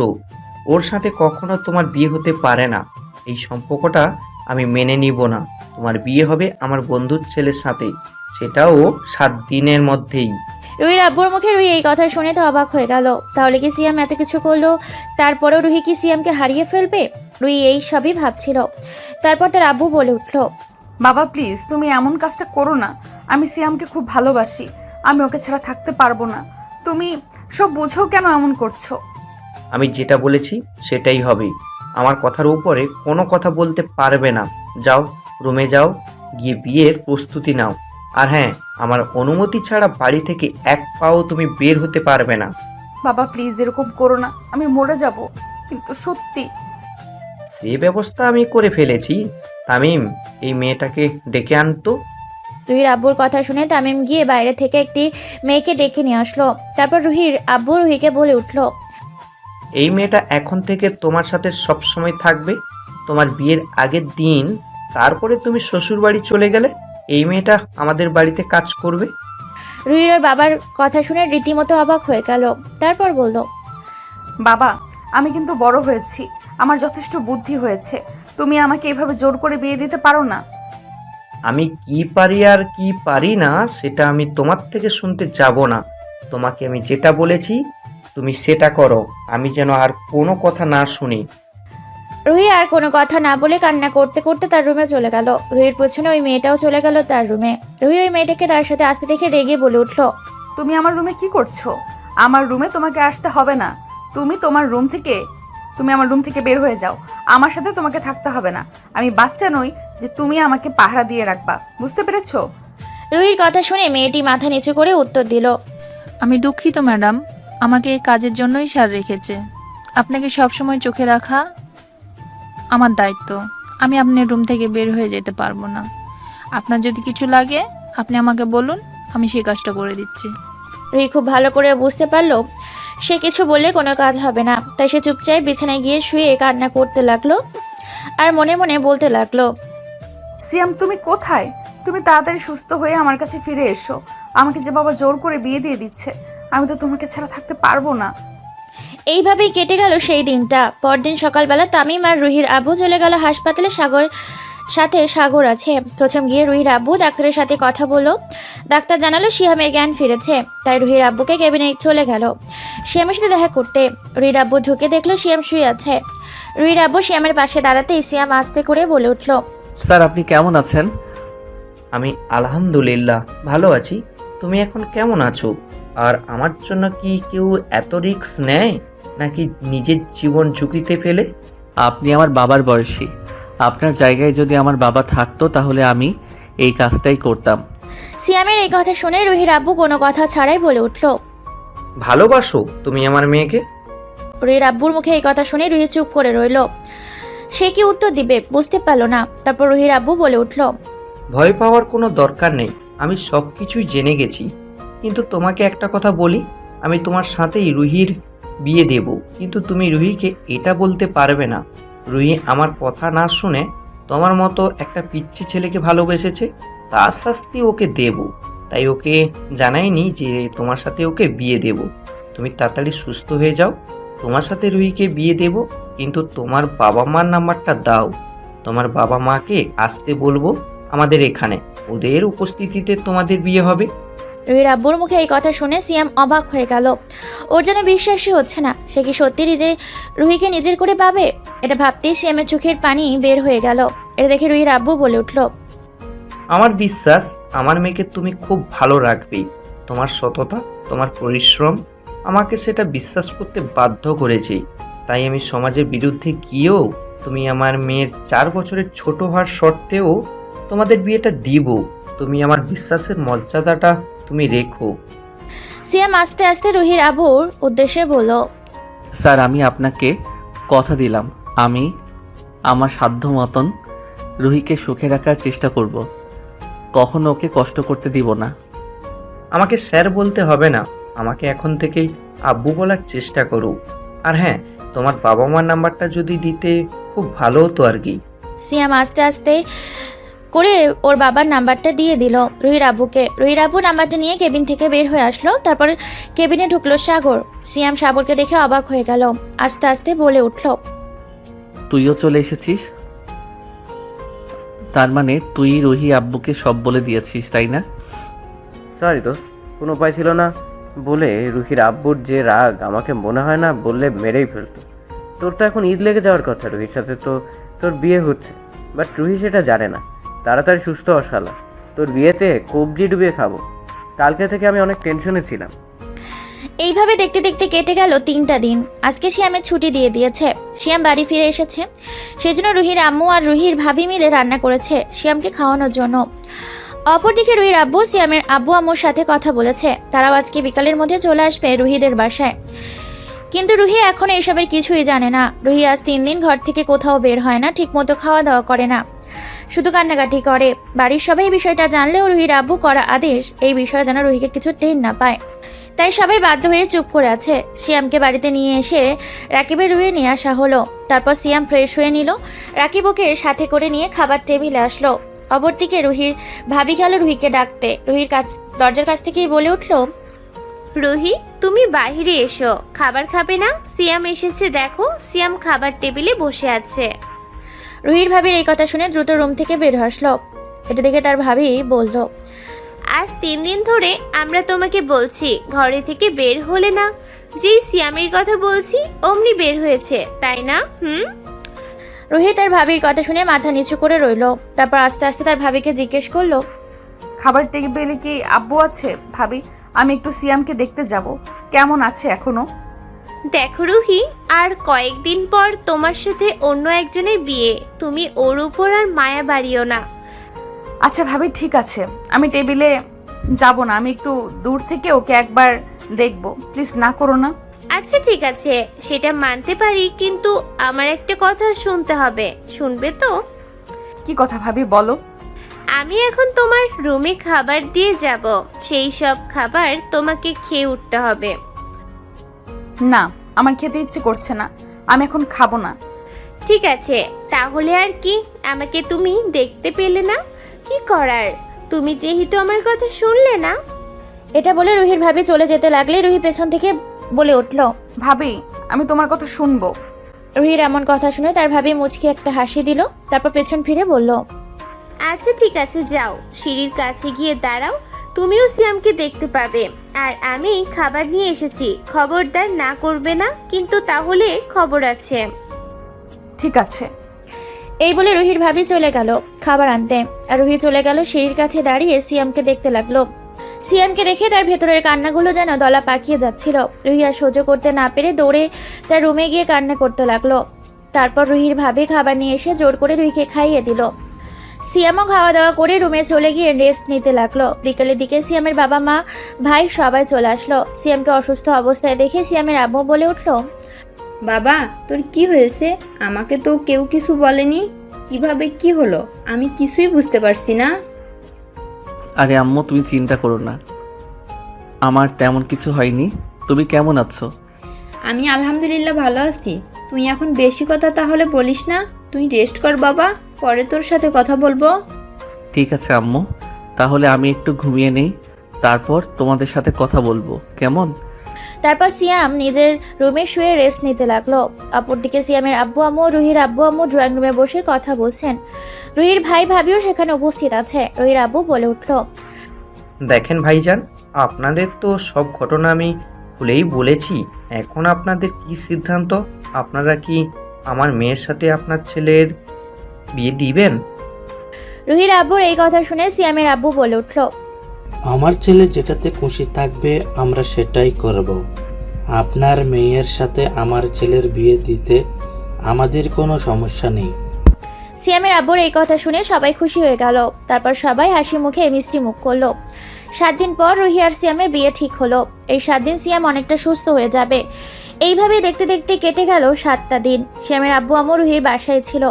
ওর সাথে কখনো তোমার বিয়ে হতে পারে না। এই সম্পর্কটা আমি মেনে নিব না। তোমার বিয়ে হবে আমার বন্ধুর ছেলের সাথে, সেটাও 7 দিনের মধ্যেই। রুহির আব্বুর মুখে রুহি এই কথা শুনে তো অবাক হয়ে গেল। তাহলে কি সিয়াম এত কিছু করলো, তারপরেও রুহি কি সিয়ামকে হারিয়ে ফেলবে? রুহি এই সবই ভাবছিল। তারপর তার আব্বু বলে উঠল, বাবা প্লিজ তুমি এমন কাজটা করো না। আমি সিয়ামকে খুব ভালোবাসি, আমি ওকে ছাড়া থাকতে পারবো না। তুমি সব বুঝো কেন এমন করছো? আমি যেটা বলেছি সেটাই হবে। আমার কথার উপরে কোনো কথা বলতে পারবে না। যাও, রুমে যাও, গিয়ে বিয়ের প্রস্তুতি নাও। আর হ্যাঁ, আমার অনুমতি ছাড়া বাড়ি থেকে এক পাও তুমি বের হতে পারবে না। বাবা প্লিজ এরকম করো না, আমি মরে যাব। কিন্তু সত্যি। সে ব্যবস্থা আমি করে ফেলেছি। তামিম, এই মেয়েটাকে ডেকে আনতো। রুহির আব্বুর কথা শুনে তামিম গিয়ে বাইরে থেকে একটি মেয়েকে ডেকে নিয়ে আসলো। তারপর রুহির আব্বু রুহিকে বলে উঠল, এই মেয়েটা এখন থেকে তোমার সাথে সব সময় থাকবে। তোমার বিয়ের আগের দিন তারপরে তুমি শ্বশুর বাড়ি চলে গেলে এই মেয়েটা আমাদের বাড়িতে কাজ করবে। রুহির ওর বাবার কথা শুনে রীতিমতো অবাক হয়ে গেল। তারপর বলল, বাবা আমি কিন্তু বড় হয়েছি, আমার যথেষ্ট বুদ্ধি হয়েছে। তুমি আমাকে এভাবে জোর করে বিয়ে দিতে পারো না। আমি কি পারি আর কি পারি না সেটা আমি তোমার থেকে শুনতে যাব না। তোমাকে আমি যেটা বলেছি তুমি সেটা করো, আমি যেন আর কোনো কথা না শুনি। রুহি আর কোনো কথা না বলে কান্না করতে করতে তার রুমে চলে গেল। রুহির পেছনে ওই মেয়েটাও চলে গেল তার রুমে। রুহি ওই মেয়েটাকে তার সাথে আসতে দেখে রেগে বলে উঠল, তুমি আমার রুমে কি করছো? আমার রুমে তোমাকে আসতে হবে না। তুমি আমার রুম থেকে বের হয়ে যাও। আমার সাথে তোমাকে থাকতে হবে না। আমি বাচ্চা নই যে তুমি আমাকে পাহারা দিয়ে রাখবা, বুঝতে পেরেছো? রুহির কথা শুনে মেয়েটি মাথা নিচু করে উত্তর দিল, আমি দুঃখিত ম্যাডাম, আমাকে এই কাজের জন্যই স্যার রেখেছে। আপনাকে সবসময় চোখে রাখা আমার দায়িত্ব। আমি আপনার রুম থেকে বের হয়ে যেতে পারবো না। আপনার যদি কিছু লাগে আপনি আমাকে বলুন, আমি সেই কাজটা করে দিচ্ছি। রুহি খুব ভালো করে বুঝতে পারলো সে কিছু বললে কোনো কাজ হবে না, তাই সে চুপচাপ বিছানায় গিয়ে শুয়ে কান্না করতে লাগলো আর মনে মনে বলতে লাগলো, সিয়াম তুমি কোথায়? তুমি তাড়াতাড়ি সুস্থ হয়ে আমার কাছে ফিরে এসো। আমাকে যে বাবা জোর করে বিয়ে দিয়ে দিচ্ছে, আমি তো তোমাকে ছাড়া থাকতে পারবো না। এইভাবেই কেটে গেল সেই দিনটা। পরদিন সকালবেলা তামিম আর রুহির আব্বু চলে গেল হাসপাতালে। সাগর আছে। প্রথম গিয়ে রুহির আব্বু ডাক্তারের সাথে কথা বলল। ডাক্তার জানালো সিয়ামের জ্ঞান ফিরেছে, তাই রুহির আব্বুকে কেবিনে চলে গেল সিয়ামের সাথে দেখা করতে। রুহির আব্বু ঢুকে দেখলো সিয়াম শুয়ে আছে। রুহির আব্বু সিয়ামের পাশে দাঁড়াতেই সিয়াম আস্তে করে বলে উঠল, স্যার আপনি কেমন আছেন? আমি আলহামদুলিল্লাহ ভালো আছি। তুমি এখন কেমন আছো? আর আমার জন্য কি কেউ এত রিস্ক নেয় নাকি নিজের জীবন ঝুঁকিতে ফেলে? আপনি আমার বাবার বয়সী। আপনার জায়গায় যদি আমার বাবা থাকতো তাহলে আমি এই কাজটাই করতাম। সিয়ামের এই কথা শুনে রুহির আব্বু কোনো কথা ছাড়াই বলে উঠল, ভালোবাসো তুমি আমার মেয়েকে? রুহির আব্বুর মুখে এই কথা শুনে রুহি চুপ করে রইল। সে কি উত্তর দিবে বুঝতে পারলো না। তারপর রুহির আব্বু বলে উঠল, ভয় পাওয়ার কোনো দরকার নেই, আমি সব কিছুই জেনে গেছি। কিন্তু তোমাকে একটা কথা বলি, আমি তোমার সাথেই রুহির বিয়ে দেব, কিন্তু তুমি রুহিকে এটা বলতে পারবে না রুহি আমার কথা না শুনে তোমার মতো একটা পিচ্ছি ছেলেকে ভালোবেসেছে, তার শাস্তি ওকে দেব। তাই ওকে জানাইনি যে তোমার সাথে ওকে বিয়ে দেব। তুমি তাড়াতাড়ি সুস্থ হয়ে যাও, তোমার সাথে রুহিকে বিয়ে দেব, কিন্তু তোমার বাবা মার নাম্বারটা দাও। তোমার বাবা মাকে আসতে বলবো আমাদের এখানে, ওদের উপস্থিতিতে তোমাদের বিয়ে হবে। রুহির আব্বুর মুখে এই কথা শুনে সিয়াম অবাক হয়ে গেল। ওর যেন বিশ্বাসই হচ্ছে না, সে কি সত্যি রুহিকে নিজের করে পাবে? এটা ভাবতেই সিয়ামের চোখের পানি বের হয়ে গেল। এটা দেখে রুহির আব্বু বলে উঠল, আমার বিশ্বাস আমার মেয়েকে তুমি খুব ভালো রাখবে। তোমার সততা, তোমার পরিশ্রম আমাকে সেটা বিশ্বাস করতে বাধ্য করেছে। তাই আমি সমাজের বিরুদ্ধে গিয়েও তুমি আমার মেয়ের 4 বছরের ছোট হওয়ার সত্ত্বেও তোমাদের বিয়েটা দিব। তুমি আমার বিশ্বাসের মর্যাদাটা তুমি রেখো। সিয়াম আস্তে আস্তে রুহির আব্বুর উদ্দেশ্যে বলল, স্যার, আমি আপনাকে কথা দিলাম, আমি আমার সাধ্য মতন রুহিকে সুখে রাখার চেষ্টা করব, কখনো ওকে কষ্ট করতে দিব না। আমাকে স্যার বলতে হবে না, আমাকে এখন থেকেই আব্বু বলার চেষ্টা করো। আর হ্যাঁ, তোমার বাবা মার নাম্বারটা যদি দিতে খুব ভালো হতো আর কি। সিয়াম আস্তে আস্তে করে ওর বাবার নাম্বারটা দিয়ে দিল রুহির আব্বুকে। রুহির আব্বু নাম্বারটা নিয়ে কেবিন থেকে বের হয়ে আসলো। তারপর কেবিনে ঢুকলো সাগর। সিয়াম সাগরকে দেখে অবাক হয়ে গেল, আস্তে আস্তে বলে উঠল, তুইও চলে এসেছিস? তার মানে তুই রুহি আব্বুকে সব বলে দিয়েছিস, তাই না? সরি দোস্ত, কোনো উপায় ছিল না বলে। রুহির আব্বুর যে রাগ আমাকে মনে হয় না বললে মেরেই ফেলতো। তোর তো এখন ঈদ লেগে যাওয়ার কথা, রুহির সাথে তো তোর বিয়ে হচ্ছে, বাট রুহি সেটা জানে না। তাড়াতাড়ি সুস্থ হ শালা, তোর বিয়েতে কবজি ডুবিয়ে খাবো। কালকে থেকে আমি অনেক টেনশনে ছিলাম। এইভাবে দেখতে দেখতে কেটে গেল 3টা দিন। আজকে শিয়ামের ছুটি দিয়ে দিয়েছে। শিয়াম বাড়ি ফিরে এসেছে, সেজন্য রুহির আম্মু আর রুহির ভাবি মিলে রান্না করেছে শিয়ামকে খাওয়ানোর জন্য। অপরদিকে রুহির আব্বু শিয়ামের আব্বু আম্মুর সাথে কথা বলেছে, তারাও আজকে বিকালের মধ্যে চলে আসবে রুহিদের বাসায়। কিন্তু রুহি এখন এইসবের কিছুই জানে না। রুহি আজ 3 দিন ঘর থেকে কোথাও বের হয় না, ঠিকমতো খাওয়া দাওয়া করে না, শুধু কান্নাকাটি করে। বাড়ির সবাই বিষয়টা জানলেও রুহির আব্বু করা আদেশ এই বিষয়ে যেন রুহিকে কিছু টের না পায়, তাই সবাই বাধ্য হয়ে চুপ করে আছে। সিয়ামকে বাড়িতে নিয়ে এসে রাকিবের রুমে নিয়ে আসা হলো। তারপর সিয়াম ফ্রেশ হয়ে নিল, রাকিব ওকে সাথে করে নিয়ে খাবার টেবিলে আসলো। অপরদিকে রুহির ভাবি গেল রুহিকে ডাকতে। রুহির দরজার কাছ থেকেই বলে উঠল, রুহি, তুমি বাইরে এসো, খাবার খাবে না? সিয়াম এসেছে, দেখো সিয়াম খাবার টেবিলে বসে আছে। রুহির ভাবির এই কথা শুনে দ্রুত রুম থেকে বের আসলো। এটা দেখে তার ভাবি বলল, আজ 3 দিন ধরে আমরা তোমাকে বলছি ঘরে থেকে বের হলে না, যেই সিয়ামের কথা বলছি অমনি বের হয়েছে, তাই না? রুহি তার ভাবির কথা শুনে মাথা নিচু করে রইল। তারপর আস্তে আস্তে তার ভাবিকে জিজ্ঞেস করলো, খাবার টেবিলে কি আব্বু আছে? ভাবি, আমি একটু সিয়ামকে দেখতে যাব, কেমন আছে এখনো? দেখো রুহি, আর কয়েকদিন পর তোমার সাথে অন্য একজনের বিয়ে, তুমি ওর উপর আর মায়া বাড়িও না। আচ্ছা ভাবি, ঠিক আছে, আমি টেবিলে যাব না, আমি একটু দূর থেকে ওকে একবার দেখবো, প্লিজ না করো না। আচ্ছা ঠিক আছে, সেটা মানতে পারি, কিন্তু আমার একটা কথা শুনতে হবে, শুনবে তো? কি কথা ভাবি, বলো। আমি এখন তোমার রুমে খাবার দিয়ে যাব, সেই সব খাবার তোমাকে খেয়ে উঠতে হবে। না, আমার খেতে ইচ্ছে করছে না, আমি এখন খাবো না। ঠিক আছে, তাহলে আর কি, আমাকে তুমি দেখতে পেলে না, কি করার, তুমি যেহেতু আমার কথা শুনলে না। এটা বলে রুহির ভাবি চলে যেতে লাগলে রুহি পেছন থেকে বলে উঠল, ভাবি, আমি তোমার কথা শুনবো। রুহির এমন কথা শুনে তার ভাবি মুচকি একটা হাসি দিল। তারপর পেছন ফিরে বলল, আচ্ছা ঠিক আছে, যাও, সিঁড়ির কাছে গিয়ে দাঁড়াও, তুমিও সিয়ামকে দেখতে পাবে। আর আমি খাবার নিয়ে এসেছি, খবরদার না করবে না, কিন্তু তাহলে খবর আছে। ঠিক আছে। এই বলে রুহির ভাবি চলে গেল খাবার আনতে। আর রুহি চলে গেল সিঁড়ির কাছে দাঁড়িয়ে সিয়ামকে দেখতে লাগলো। সিয়ামকে দেখে তার ভেতরের কান্নাগুলো যেন দলা পাকিয়ে যাচ্ছিল। রুহি আর সহ্য করতে না পেরে দৌড়ে তার রুমে গিয়ে কান্না করতে লাগলো। তারপর রুহির ভাবি খাবার নিয়ে এসে জোর করে রুহিকে খাইয়ে দিল। সিয়ামও খাওয়া দাওয়া করে রুমে চলে গিয়ে রেস্ট নিতে লাগলো। বিকেলের দিকে সিয়ামের বাবা মা ভাই সবাই চলে আসলো। সিয়ামকে অসুস্থ অবস্থায় দেখে সিয়ামের আব্বু বলে উঠল, বাবা তোর কি হয়েছে? আমাকে তো কেউ কিছু বলেনি। কিভাবে কি হলো আমি কিছুই বুঝতে পারছি না। আরে আম্মু, তুমি চিন্তা করো না, আমার তেমন কিছু হয়নি। তুমি কেমন আছো? আমি আলহামদুলিল্লাহ ভালো আছি। তুই এখন বেশি কথা তাহলে বলিস না, তুই রেস্ট কর বাবা, পরে তোর সাথে কথা বলবো। ঠিক আছে আম্মু, তাহলে আমি একটু ঘুমিয়ে নেই, তারপর তোমাদের সাথে কথা বলবো, কেমন? তারপর সিয়াম নিজের রুমে শুয়ে রেস্ট নিতে লাগলো। অপরদিকে সিয়ামের আব্বু আম্মু ও রুহির আব্বু আম্মু ড্রয়িং রুমে বসে কথা বলছেন। রুহির ভাই ভাবিও সেখানে উপস্থিত আছে। রুহির আব্বু বলে উঠলো, দেখেন ভাইজান, আপনাদের তো সব ঘটনা আমি খুলেই বলেছি। এখন আপনাদের কি সিদ্ধান্ত? আপনারা কি আমার মেয়ের সাথে আপনার ছেলের বিয়ে দিবেন? রুহির আব্বুর এই কথা শুনে সিয়ামের আব্বু বলে উঠলো, আমার ছেলে যেটাতে খুশি থাকবে আমরা সেটাই করব। আপনার মেয়ের সাথে আমার ছেলের বিয়ে দিতে আমাদের কোনো সমস্যা নেই। সিয়ামের আব্বুর এই কথা শুনে সবাই খুশি হয়ে গেল। তারপর সবাই হাসি মুখে মিষ্টি মুখ করলো। 7 দিন পর রুহি আর সিয়ামের বিয়ে ঠিক হলো। এই 7 দিন সিয়াম অনেকটা সুস্থ হয়ে যাবে। এইভাবে দেখতে দেখতে কেটে গেল 7টা দিন। সিয়ামের আব্বু আম্মু রুহির বাসায় ছিল।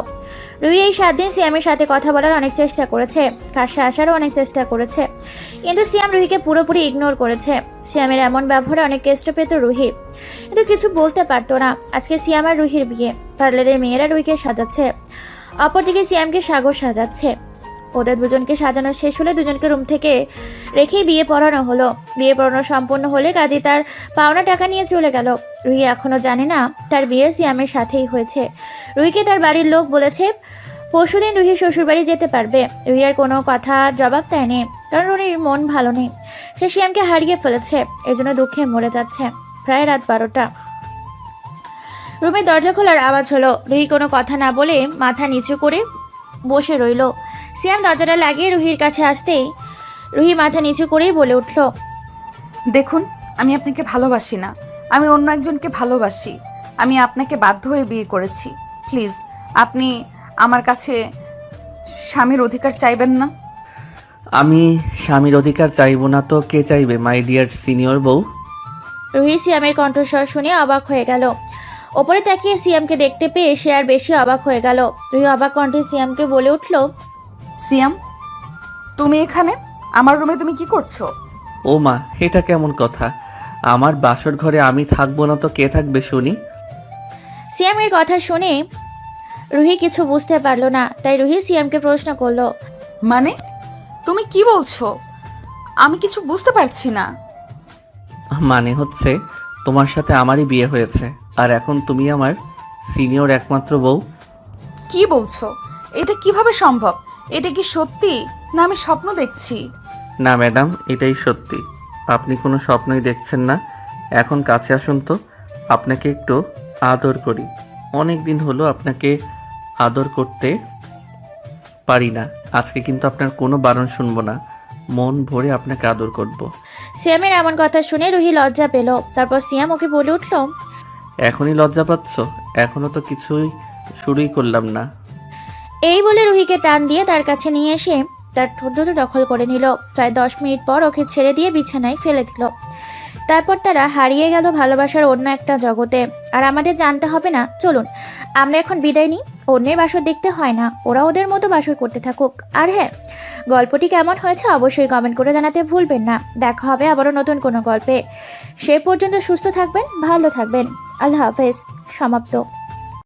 রুহি এই 7 দিন সিয়ামের সাথে কথা বলার অনেক চেষ্টা করেছে, কাছে আসারও অনেক চেষ্টা করেছে, কিন্তু সিয়াম রুহিকে পুরোপুরি ইগনোর করেছে। সিয়ামের এমন ব্যবহারে অনেক কষ্ট পেত রুহি, কিন্তু কিছু বলতে পারতো না। আজকে সিয়াম আর রুহির বিয়ে, পার্লারের মেয়েরা রুহিকে সাজাচ্ছে, অপরদিকে সিয়ামকে সাগর সাজাচ্ছে। ওদের দুজনকে সাজানো শেষ হলে দুজনকে রুম থেকে রেখেই বিয়ে পড়ানো হলো। বিয়ে পড়ানো সম্পূর্ণ হলে কাজী তার পাওনা টাকা নিয়ে চলে গেল। রুহি এখনো জানে না তার বিয়ে সিয়ামের সাথেই হয়েছে। রুহিকে তার বাড়ির লোক বলেছে পরশুদিন রুহি শ্বশুরবাড়ি যেতে পারবে। রুহি আর কোনো কথা জবাব দেয়নি, কারণ রুহির মন ভালো নেই। সে সিয়ামকে হারিয়ে ফেলেছে, এজন্য দুঃখে মরে যাচ্ছে। প্রায় রাত 12টা। রুমের দরজা খোলার আওয়াজ হলো। রুহি কোনো কথা না বলে মাথা নিচু করে বসে রইল। সিয়াম দরজাটা লাগিয়ে রুহির কাছে আসতেই রুহি মাথা নিচু করেই বলে উঠল, দেখুন, আমি আপনাকে ভালোবাসি না, আমি অন্য একজনকে ভালোবাসি। আমি আপনাকে বাধ্য হয়ে বিয়ে করেছি। প্লিজ আপনি আমার কাছে স্বামীর অধিকার চাইবেন না। আমি স্বামীর অধিকার চাইবো না তো কে চাইবে, মাই ডিয়ার সিনিয়র বউ? রুহি সিয়ামের কণ্ঠস্বর শুনে অবাক হয়ে গেল। ওপরে তাকিয়ে সিয়ামকে দেখতে পেয়ে সে আর বেশি অবাক হয়ে গেল। রুহি অবাক কণ্ঠে সিয়ামকে বলে উঠল, সিয়াম, তুমি এখানে আমার রুমে তুমি কি করছো? ও মা, এটা কেমন কথা? আমার বাসর ঘরে আমি থাকবো না তো কে থাকবে শুনি? সিয়ামের কথা শুনে রুহি কিছু বুঝতে পারলো না, তাই রুহি সিয়ামকে প্রশ্ন করলো, মানে তুমি কি বলছো? আমি কিছু বুঝতে পারছি না। মানে হচ্ছে তোমার সাথে আমারই বিয়ে হয়েছে, আর এখন তুমি আমার সিনিয়র একমাত্র বউ। কি বলছো? এটা কিভাবে সম্ভব? এটা কি সত্যি না আমি স্বপ্ন দেখছি? না ম্যাডাম, এটাই সত্যি। আপনি কোনো স্বপ্নই দেখছেন না। এখন কাছে আসুন তো, আপনাকে একটু আদর করি। অনেক দিন হলো আপনাকে আদর করতে পারি না। আজকে কিন্তু আপনার কোনো বারণ শুনবো না, মন ভরে আপনাকে আদর করব। সিয়ামের এমন কথা শুনে রুহি লজ্জা পেল। তারপর সিয়াম ওকে বলে উঠল, এখনই লজ্জা পাচ্ছ? এখনো তো কিছুই শুরুই করলাম না। এই বলে রুহিকে টান দিয়ে তার কাছে নিয়ে এসে তার ঠোঁট দুটো দখল করে নিল। প্রায় 10 মিনিট পর ওকে ছেড়ে দিয়ে বিছানায় ফেলে দিল। তারপর তারা হারিয়ে গেল ভালোবাসার অন্য একটা জগতে। আর আমাদের জানতে হবে না, চলুন আমরা এখন বিদায় নিই। অন্যের বাসর দেখতে হয় না, ওরা ওদের মতো বাসর করতে থাকুক। আর হ্যাঁ, গল্পটি কেমন হয়েছে অবশ্যই কমেন্ট করে জানাতে ভুলবেন না। দেখা হবে আবারও নতুন কোনো গল্পে। সে পর্যন্ত সুস্থ থাকবেন, ভালো থাকবেন। আল্লাহ হাফেজ। সমাপ্ত।